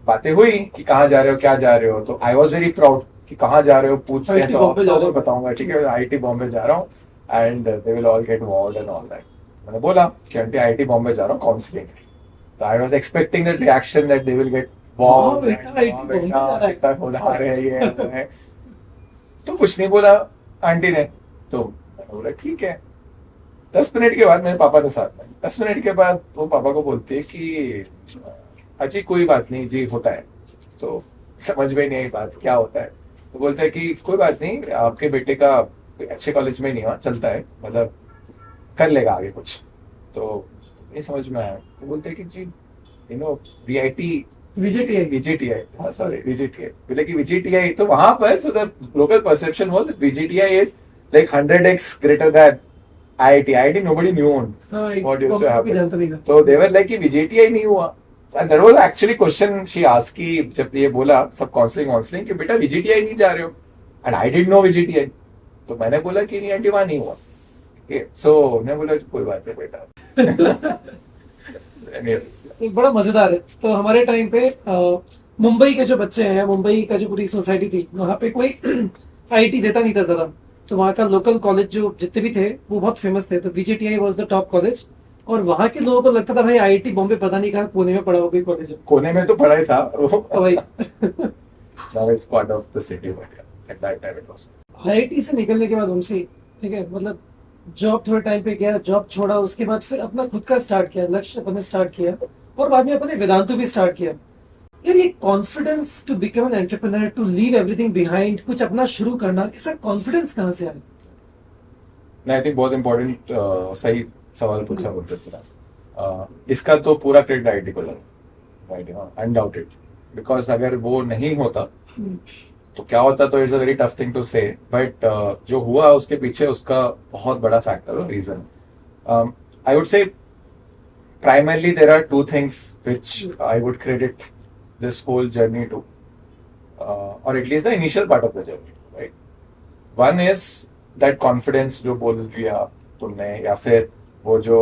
बातें हुई कि कहाँ जा रहे हो, क्या जा रहे हो। तो आई वॉज वेरी प्राउड कि कहाँ जा रहे हो पूछ रहे, तो आपको बताऊंगा, ठीक है आईटी बॉम्बे जा रहा हूँ and they will all get involved and all that. मैंने बोला कि आंटी आईटी बॉम्बे जा रहा हूँ काउंसलिंग। तो I was expecting that reaction that they will get बेटा होना रहे है। तो कुछ नहीं बोला आंटी ने। तो मैंने बोला ठीक है। 10 मिनट के बाद मेरे पापा के साथ में, 10 मिनट के बाद वो पापा को बोलती है कि अच्छी कोई बात नहीं जी, होता है। तो समझ में नहीं आई बात क्या होता है। तो बोलते हैं कि कोई बात नहीं, आपके बेटे का अच्छे कॉलेज में नहीं हुआ, चलता है, मतलब कर लेगा आगे कुछ। तो नहीं समझ में आया। तो बोलते हैं कि जी you know VIT VGTI VGTI, हाँ सॉरी VGTI, बोले कि VGTI, तो वहां पर so the local perception was that VGTI is like 100x greater than IIT. IIT nobody knew हाँ, what used to कोई happen. जानता नहीं था। So they were like कि VGTI नहीं हुआ. And that was actually question she asked कि जब ये बोला सब काउंसलिंग कि बेटा VGTI नहीं जा रहे हो, and I didn't know VGTI. तो मैंने बोला कि नहीं आंटी वहां नहीं हुआ. Okay, so मैं बोला कोई बात नहीं बेटा. एक बड़ा मजेदार है। तो हमारे टाइम पे मुंबई के जो बच्चे हैं, मुंबई का जो पूरी सोसाइटी थी, वहां पे कोई आईटी देता नहीं था ज्यादा। तो वहाँ का लोकल कॉलेज जो जितने भी थे वो बहुत फेमस थे। तो VGTI was the top college, और वहाँ के लोगों को लगता था भाई आईआईटी बॉम्बे पता नहीं कहाँ कोने में पड़ा हुआ कोई कॉलेज है। कोने में तो पढ़ा ही था तो भाई now it's part of the city, but yeah, at that time it was. IIT से निकलने के बाद वंशी, ठीक है, मतलब जॉब थोड़े टाइम पे किया, जॉब छोड़ा, उसके बाद फिर अपना खुद का स्टार्ट किया, लक्ष्य अपने स्टार्ट किया, और बाद में अपने वेदांतु भी स्टार्ट किया। यार ये confidence to become an entrepreneur, to leave everything behind, कुछ अपना शुरू करना, ऐसा कॉन्फिडेंस कहाँ से आया? नहीं, आई थिंक बहुत इंपॉर्टेंट सही सवाल पूछा बोलते थे। इसका तो पूरा क्रेडिट आईटी को लगा, राइट, अनडाउटेड, बिकॉज अगर वो नहीं होता तो क्या होता, तो it's a very tough thing to say, but जो हुआ उसके पीछे उसका बहुत बड़ा फैक्टर और reason, I would say primarily there are two things which I would credit this whole journey to, or at least the initial part of the journey, right? One is that confidence जो बोल दिया तुमने, या फिर वो जो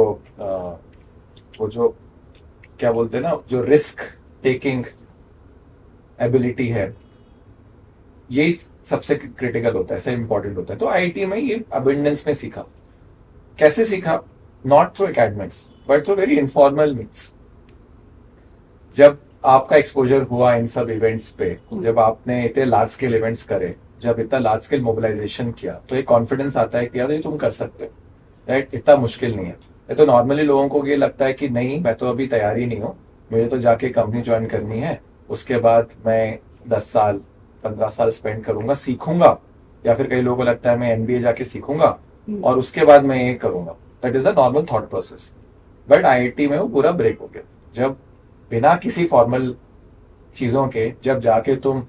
क्या बोलते हैं ना, जो रिस्क टेकिंग एबिलिटी है, यही सबसे क्रिटिकल होता है, सबसे इंपॉर्टेंट होता है। तो आईटी में ये अबंडेंस में सीखा। कैसे सीखा? Not through academics but through very informal means. जब आपका एक्सपोजर हुआ इन सब इवेंट्स पे, जब आपने इतने लार्ज स्केल इवेंट्स करे, जब इतना लार्ज स्केल मोबिलाइजेशन किया, तो एक कॉन्फिडेंस आता है कि यार ये तुम कर सकते हो, राइट, इतना मुश्किल नहीं है। ये तो नॉर्मली लोगों को ये लगता है कि नहीं, मैं तो अभी तैयार ही नहीं हूँ, मुझे तो जाके कंपनी ज्वाइन करनी है, उसके बाद मैं 10 साल 15 साल स्पेंड करूंगा, सीखूंगा, या फिर कई लोगों को लगता है मैं MBA जाके सीखूंगा और उसके बाद मैं ये करूंगा। That is the normal thought process. But IIT में वो पूरा ब्रेक हो गया, जब बिना किसी फॉर्मल चीजों के जब जाके तुम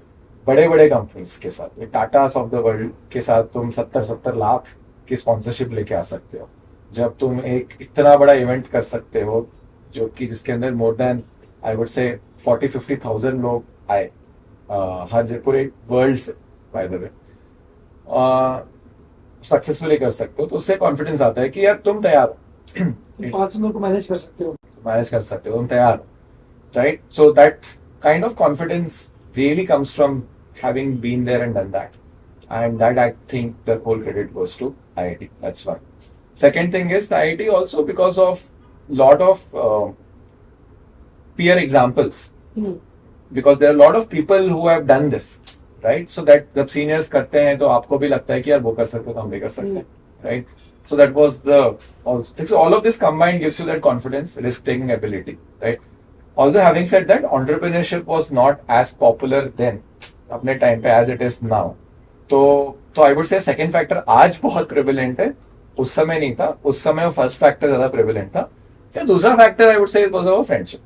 बड़े बड़े कंपनीज के साथ, टाटा ऑफ द वर्ल्ड के साथ तुम 70-70 लाख की स्पॉन्सरशिप लेके आ सकते हो, जब तुम एक इतना बड़ा इवेंट कर सकते हो जो कि जिसके अंदर मोर देन आई वुड से 40-50,000 लोग आए हर पूरे वर्ल्ड से, बाय द वे, सक्सेसफुली कर सकते हो, तो उससे कॉन्फिडेंस आता है कि यार तुम तैयार हो, 5 लोगों को मैनेज कर सकते हो, तुम तैयार हो, right. So that kind of confidence really comes from having been there and done that, and that I think the whole credit goes to IIT. That's one. Second thing is the IIT also, because of lot of peer examples, because there are a lot of people who have done this, right? So that जब seniors करते हैं तो आपको भी लगता है कि यार वो कर सकते हो तो हम भी कर सकते हैं, right? So that was the also, so all of this combined gives you that confidence, risk taking ability, right? Although having said that, entrepreneurship was not as popular then, अपने टाइम पे, as it is now. तो I would say second factor आज बहुत prevalent है, उस समय नहीं था। उस समय वो first factor ज्यादा prevalent था। या दूसरा factor I would say was our friendship,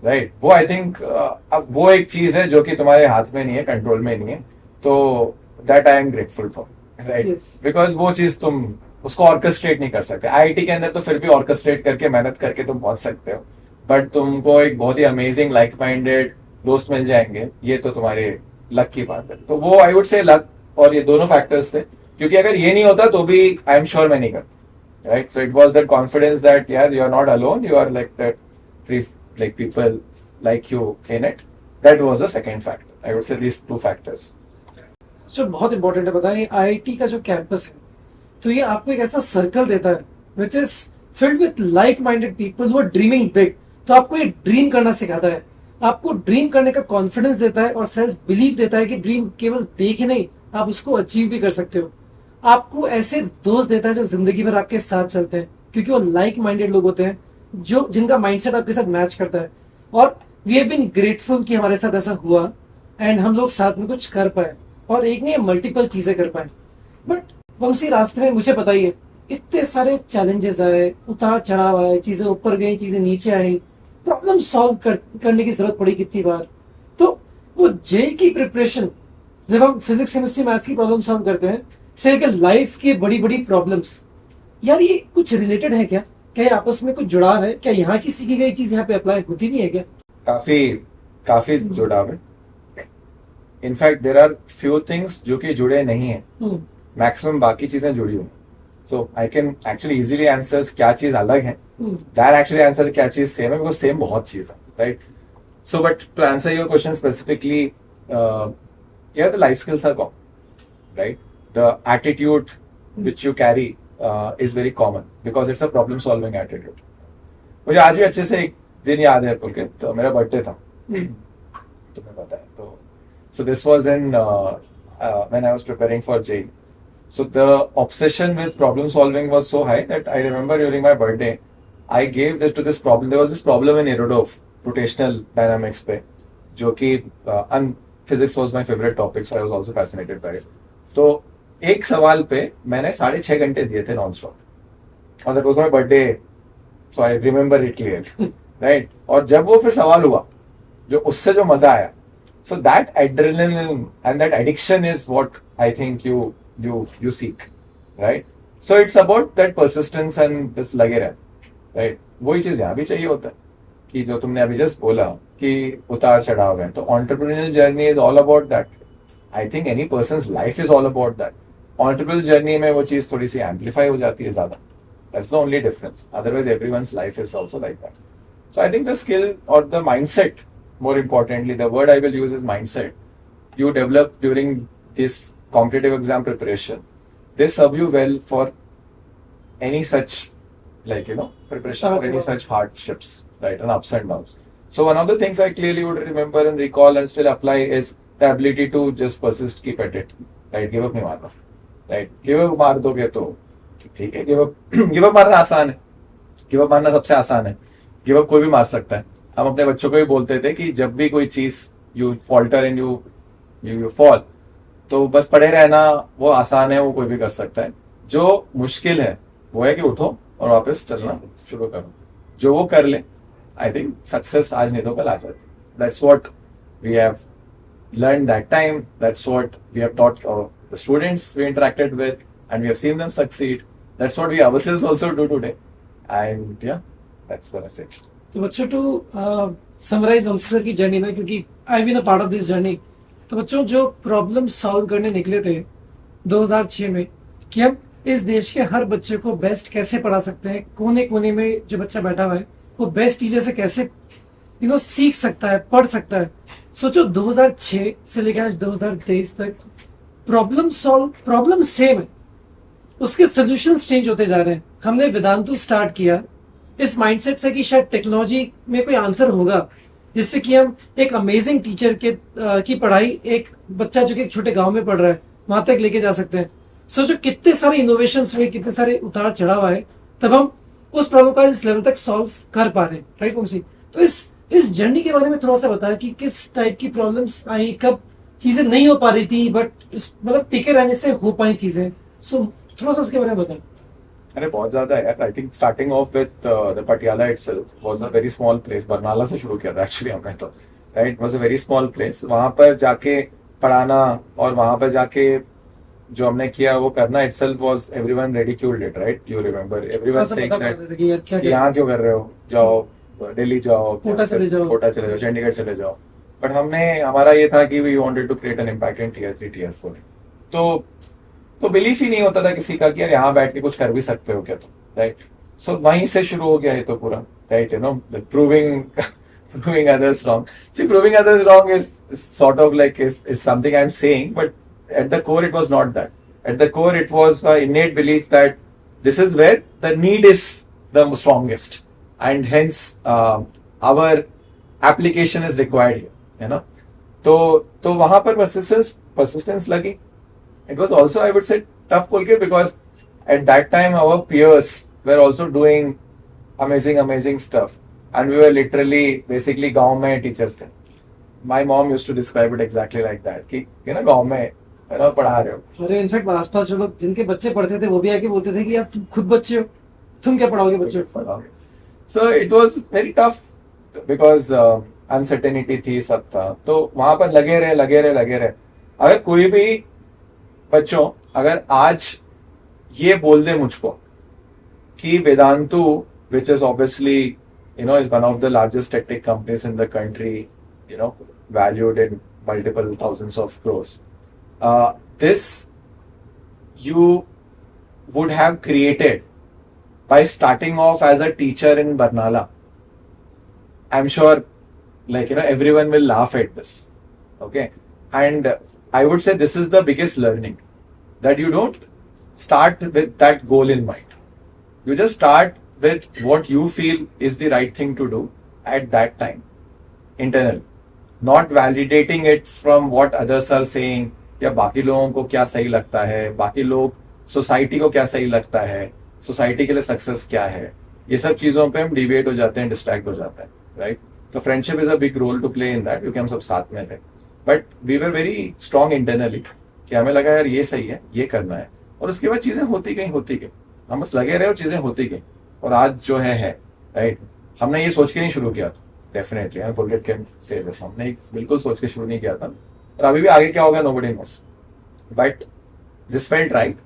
right? वो I think अब वो एक चीज है जो कि तुम्हारे हाथ में नहीं है, कंट्रोल में नहीं है, तो that I am grateful for, right? Yes. Because वो चीज तुम उसको ऑर्केस्ट्रेट नहीं कर सकते। आईआईटी के अंदर तो फिर भी ऑर्केस्ट्रेट करके मेहनत करके तुम पहुंच सकते हो, बट तुमको एक बहुत ही अमेजिंग लाइक माइंडेड दोस्त मिल जाएंगे, ये तो तुम्हारे लक की बात है। तो वो आई वुड से लक और ये दोनों फैक्टर्स थे, क्योंकि अगर ये नहीं होता तो भी आई एम श्योर मैं नहीं करता, right. So it was that confidence that यार you are not alone, you are like that three like people like you in it, that was the second factor. I would say these two factors. जो बहुत important है, बताएं IIT का जो campus है, तो ये आपको एक ऐसा सर्कल देता है which is filled with like minded people who are dreaming big. तो आपको ये ड्रीम करना सिखाता है, आपको ड्रीम करने का कॉन्फिडेंस देता है और सेल्फ बिलीव देता है कि ड्रीम केवल देख ही नहीं, आप उसको अचीव भी कर सकते हो। आपको ऐसे दोस्त देता है जो जिंदगी भर आपके साथ चलते हैं, क्योंकि वो लाइक माइंडेड लोग होते हैं जो जिनका माइंडसेट आपके साथ मैच करता है। और वी हैव बीन ग्रेटफुल कि हमारे साथ ऐसा हुआ एंड हम लोग साथ में कुछ कर पाए, और एक नहीं मल्टीपल चीजें कर पाए। बट वंशी रास्ते में मुझे बताइए, इतने सारे चैलेंजेस आए, उतार चढ़ाव आए, चीजें ऊपर गई, चीजें नीचे आई, प्रॉब्लम सॉल्व करने की जरूरत पड़ी कितनी बार। तो वो जे की प्रिपरेशन, जब हम फिजिक्स केमिस्ट्री मैथ्स की प्रॉब्लम सॉल्व करते हैं, से लाइफ की बड़ी बड़ी प्रॉब्लम्स, यार ये कुछ रिलेटेड है क्या? क्या ये आपस में कुछ जुड़ाव है? क्या यहाँ की सीखी गई चीज यहाँ पे अप्लाई होती नहीं है क्या? काफी काफी जुड़ाव है। In fact there are few things जो कि जुड़े नहीं है, मैक्सिमम बाकी चीजें जुड़ी हुई। So I can actually easily answer क्या चीज अलग है, दैट एक्चुअली आंसर क्या चीज सेम है, बिकॉज सेम बहुत चीज है, right? So but to answer your question specifically, yeah, the life skills are common, right? The attitude which you carry is very common because it's a problem solving attitude. मुझे आज भी अच्छे से एक दिन याद है पुलकित, तो मेरा बर्थडे था, तुम्हें पता है। तो so this was in when I was preparing for JEE. So the obsession with problem solving was so high that I remember during my birthday I gave this to this problem. There was this problem in Irodov rotational dynamics पे, जो कि physics was my favorite topic, so I was also fascinated by it. तो एक सवाल पे मैंने 6.5 घंटे दिए थे नॉन स्टॉप, और that was my birthday, so I remember it clearly, right? और जब वो फिर सवाल हुआ, जो उससे जो मजा आया, so that adrenaline and that addiction is what I think you seek, right? So it's about that persistence and this लगे रहे, right? वही चीज यहाँ भी चाहिए होता है कि जो तुमने अभी जस्ट बोला कि उतार चढ़ाव है, तो entrepreneurial journey is all about that. I think any person's life is all about that. Entrepreneurial journey में वो चीज थोड़ी सी amplify हो जाती है ज्यादा. That's the only difference. Otherwise, everyone's life is also like that. So I think the skill or the mindset, more importantly, the word I will use is mindset. You develop during this competitive exam preparation. They serve you well for any such, like, preparation for any such hardships, right, and ups and downs. So one of the things I clearly would remember and recall and still apply is the ability to just persist, keep at it, right? Give up नहीं मारना, right? Give up मार दोगे तो ठीक है, give up मारना आसान है, give up मारना सबसे आसान है, give up कोई भी मार सकता है। हम अपने बच्चों को भी बोलते थे कि जब भी कोई चीज you falter and you fall, तो बस पड़े रहना वो आसान है, वो कोई भी कर सकता है। जो मुश्किल है वो है कि उठो और वापस चलना शुरू करो। जो वो कर ले, आई थिंक सक्सेस आज नहीं तो कल आ जाती। That's what we have learn that time, that's what we have taught the students we interacted with, and we have seen them succeed. That's what we ourselves also do today, and yeah that's the message. तो बच्चों, to summarise Vanshi sir की journey में, क्योंकि I been a part of this journey, तो बच्चों जो problem solve करने निकले थे 2006 में कि हम इस देश के हर बच्चे को बेस्ट कैसे पढ़ा सकते हैं, कोने कोने में जो बच्चा बैठा हुआ है वो बेस्ट टीचर से कैसे सीख सकता है, पढ़ सकता है। सोचो 2006 से लेकर आज 2023 तक प्रॉब्लम सेम है, उसके सोल्यूशंस चेंज होते जा रहे हैं। हमने वेदांतु स्टार्ट किया इस माइंडसेट से कि शायद टेक्नोलॉजी में कोई आंसर होगा जिससे कि हम एक अमेजिंग टीचर की पढ़ाई एक बच्चा जो कि एक छोटे गांव में पढ़ रहा है वहां तक लेके जा सकते हैं। सोचो कितने सारे इनोवेशंस हुए, कितने सारे उतार चढ़ाव आए, तब हम उस प्रॉब्लम का इस लेवल तक सॉल्व कर पा रहे हैं, राइट वंशी? तो इस जर्नी के बारे में थोड़ा सा बताया कि किस टाइप की प्रॉब्लम्स आई, कब चीजें नहीं हो पा रही थी बट मतलब टिके रहने से हो पाई चीजें। सो थोड़ा सा उसके बारे में बताएं। अरे बहुत ज्यादा है। I think starting of with the Patiala itself was a very small place. Barnala से शुरू किया था एक्चुअली हमने, तो right, was a very small place. वहां पर जाके पढ़ाना और वहां पर जाके जो हमने किया वो करना itself was everyone ridiculed it, right? You remember everyone saying that कि यहाँ क्यों कर रहे हो, जाओ दिल्ली जाओ, कोटा चले जाओ, चंडीगढ़ चले जाओ। बट हमारा ये था कि we wanted to create an impact in tier 3 tier 4। तो बिलीफ ही नहीं होता था किसी का कि यार यहाँ बैठ के कुछ कर भी सकते हो क्या तुम, राइट? सो वहीं से शुरू हो गया ये तो पूरा, right? proving others wrong. See, proving others wrong is sort of like is something I'm saying, but at the core it was not that. At the core it was the innate belief that this is where the need is the strongest, and hence our application is required here, तो वहां पर persistence लगी. It was also, I would say, tough Pulkit, because at that time our peers were also doing amazing stuff, and we were literally basically गांव में teachers थे. My mom used to describe it exactly like that कि गांव में पढ़ा रहे हो। अरे इनफैक्ट आसपास जो लोग जिनके बच्चे पढ़ते थे वो भी आके बोलते थे कि यार तुम खुद बच्चे हो, तुम क्या पढ़ाओगे बच्चों को? So it was very tough because uncertainty थी, सब था, तो वहां पर लगे रहे। अगर कोई भी बच्चों अगर आज ये बोल दे मुझको कि Vedantu, which is obviously, is one of the largest tech companies in the country, valued in multiple thousands of crores. This you would have created by starting off as a teacher in Barnala. I'm sure, everyone will laugh at this. Okay. And I would say this is the biggest learning, that you don't start with that goal in mind. You just start with what you feel is the right thing to do at that time, internal, not validating it from what others are saying, या बाकी लोगों को क्या सही लगता है, बाकी लोग सोसाइटी को क्या सही लगता है, सोसाइटी के लिए सक्सेस क्या है, ये सब चीजों पे हम डिवेट हो जाते हैं, डिस्ट्रैक्ट हो जाते हैं, राइट? तो friendship is a big role to play in that, क्योंकि हम सब साथ में थे, but we were very strong internally कि हमें लगा यार ये सही है, ये करना है, और उसके बाद चीजें होती गई, हम बस लगे रहे और चीजें होती गई, और आज जो है राइट? हमने ये सोच के नहीं शुरू किया था, definitely Pulkit can say this, हमने बिल्कुल सोच के शुरू नहीं किया था, और अभी भी आगे क्या होगा nobody knows, but this felt right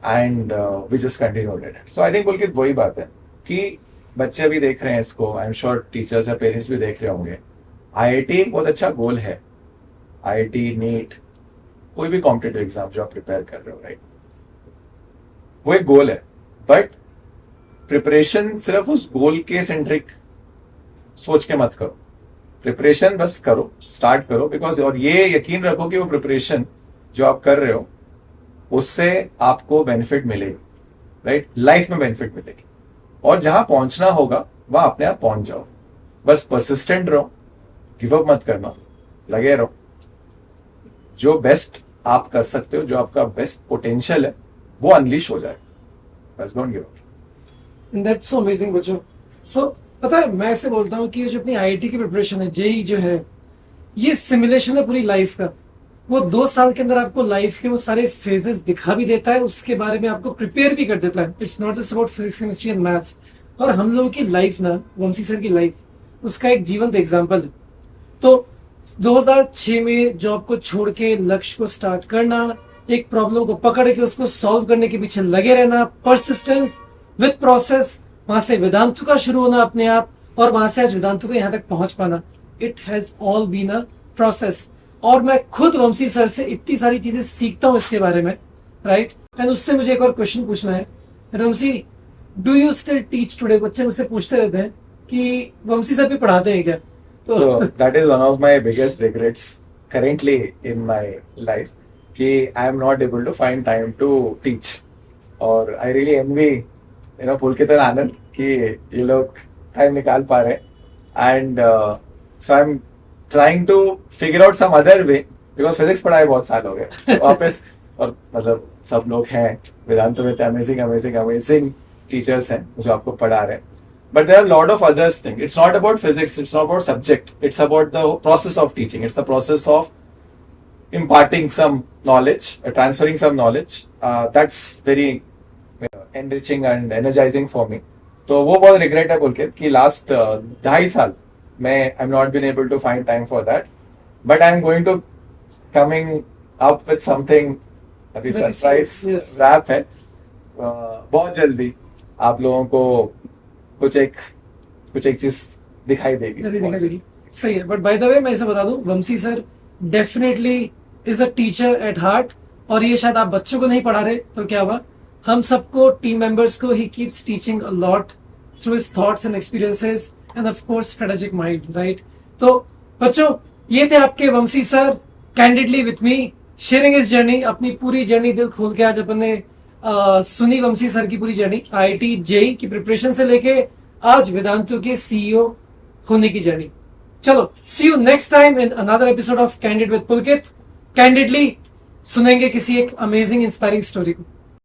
and we just continued it. So I think Pulkit वही बात है कि बच्चे भी देख रहे हैं इसको, आई एम श्योर टीचर्स या पेरेंट्स भी देख रहे होंगे. IIT बहुत अच्छा गोल है, IIT, नीट, कोई भी कॉम्पिटेटिव एग्जाम जो आप प्रिपेयर कर रहे हो, राइट? वो एक गोल है, बट प्रिपरेशन सिर्फ उस गोल के सेंट्रिक सोच के मत करो. प्रिपरेशन बस करो, स्टार्ट करो, बिकॉज, और ये यकीन रखो कि वो प्रिपरेशन जो आप कर रहे हो उससे आपको बेनिफिट मिलेगी, राइट? लाइफ में बेनिफिट मिलेगी, और जहां पहुंचना होगा वहां अपने आप पहुंच जाओ. बस परसिस्टेंट रहो, गिव अप मत करना, लगे रहो. जो बेस्ट आप कर सकते हो, जो आपका बेस्ट पोटेंशियल है, वो अनलीश हो जाए. बस don't give up. And that's so amazing बच्चों. सो पता है, मैं ऐसे बोलता हूँ कि जो अपनी IIT की प्रिपरेशन है, जेई जो है, ये सिमुलेशन है पूरी लाइफ का. वो 2 साल के अंदर आपको लाइफ के वो सारे फेजेस दिखा भी देता है, उसके बारे में आपको प्रिपेयर भी कर देता है. It's not just about physics, chemistry and maths. और हम लोगों की लाइफ ना, वंशी सर की लाइफ, उसका एक जीवंत एग्जाम्पल है. तो 2006 में जॉब को छोड़ के लक्ष्य को स्टार्ट करना, एक प्रॉब्लम को पकड़ के उसको सॉल्व करने के पीछे लगे रहना, परसिस्टेंस विद प्रोसेस, वहां से वेदांतु का शुरू होना अपने आप, और वहां से आज वेदांतु को यहाँ तक पहुंच पाना. It has all been a process. और मैं खुद वंशी सर से इतनी सारी चीजें सीखता हूँ इसके बारे में, राइट? एंड उससे मुझे एक और क्वेश्चन पूछना है. Vamsi, do you still teach today? बच्चे मुझसे पूछते रहते हैं कि वंशी सर भी पढ़ाते हैं क्या? So that is one of my biggest regrets currently in my life, कि I am not able to find time to teach. और I really envy, पुलकित और आनंद कि ये लोग टाइम निकाल पा रहे. And so I'm trying to figure out some other way, because physics पढ़ाए बहुत साल हो गए वापस, और मतलब सब लोग हैं वेदांत में, अमेजिंग टीचर्स हैं जो आपको पढ़ा रहे हैं. But there are a lot of other things. It's not about physics, it's not about subject. It's about the process of teaching. It's the process of imparting some knowledge, transferring some knowledge. That's very enriching and energizing for me. तो वो बहुत regret है पुलकित कि last 2.5 साल मैं I'm not been able to find time for that. But I'm going to coming up with something, अभी surprise wrap है. बहुत जल्दी आप लोगों को कुछ एक चीज दिखाई देगी. सही है. बट बाय द वे मैं इसे बता दूं, Vamsi sir definitely is a teacher at heart. और ये शायद आप बच्चों को नहीं पढ़ा रहे तो क्या हुआ, हम सबको, टीम मेंबर्स को, he keeps teaching a lot through his thoughts and experiences and of course strategic mind, right? तो बच्चों, ये थे आपके Vamsi sir, candidly with me, sharing his journey, अपनी पूरी जर्नी दिल खोल के आज अपन ने सुनी वंशी सर की पूरी जर्नी, IIT जेई की प्रिपरेशन से लेके आज वेदांतु के CEO होने की जर्नी. चलो, see you next time in another episode of candid with Pulkit. Candidly सुनेंगे किसी एक अमेजिंग इंस्पायरिंग स्टोरी को.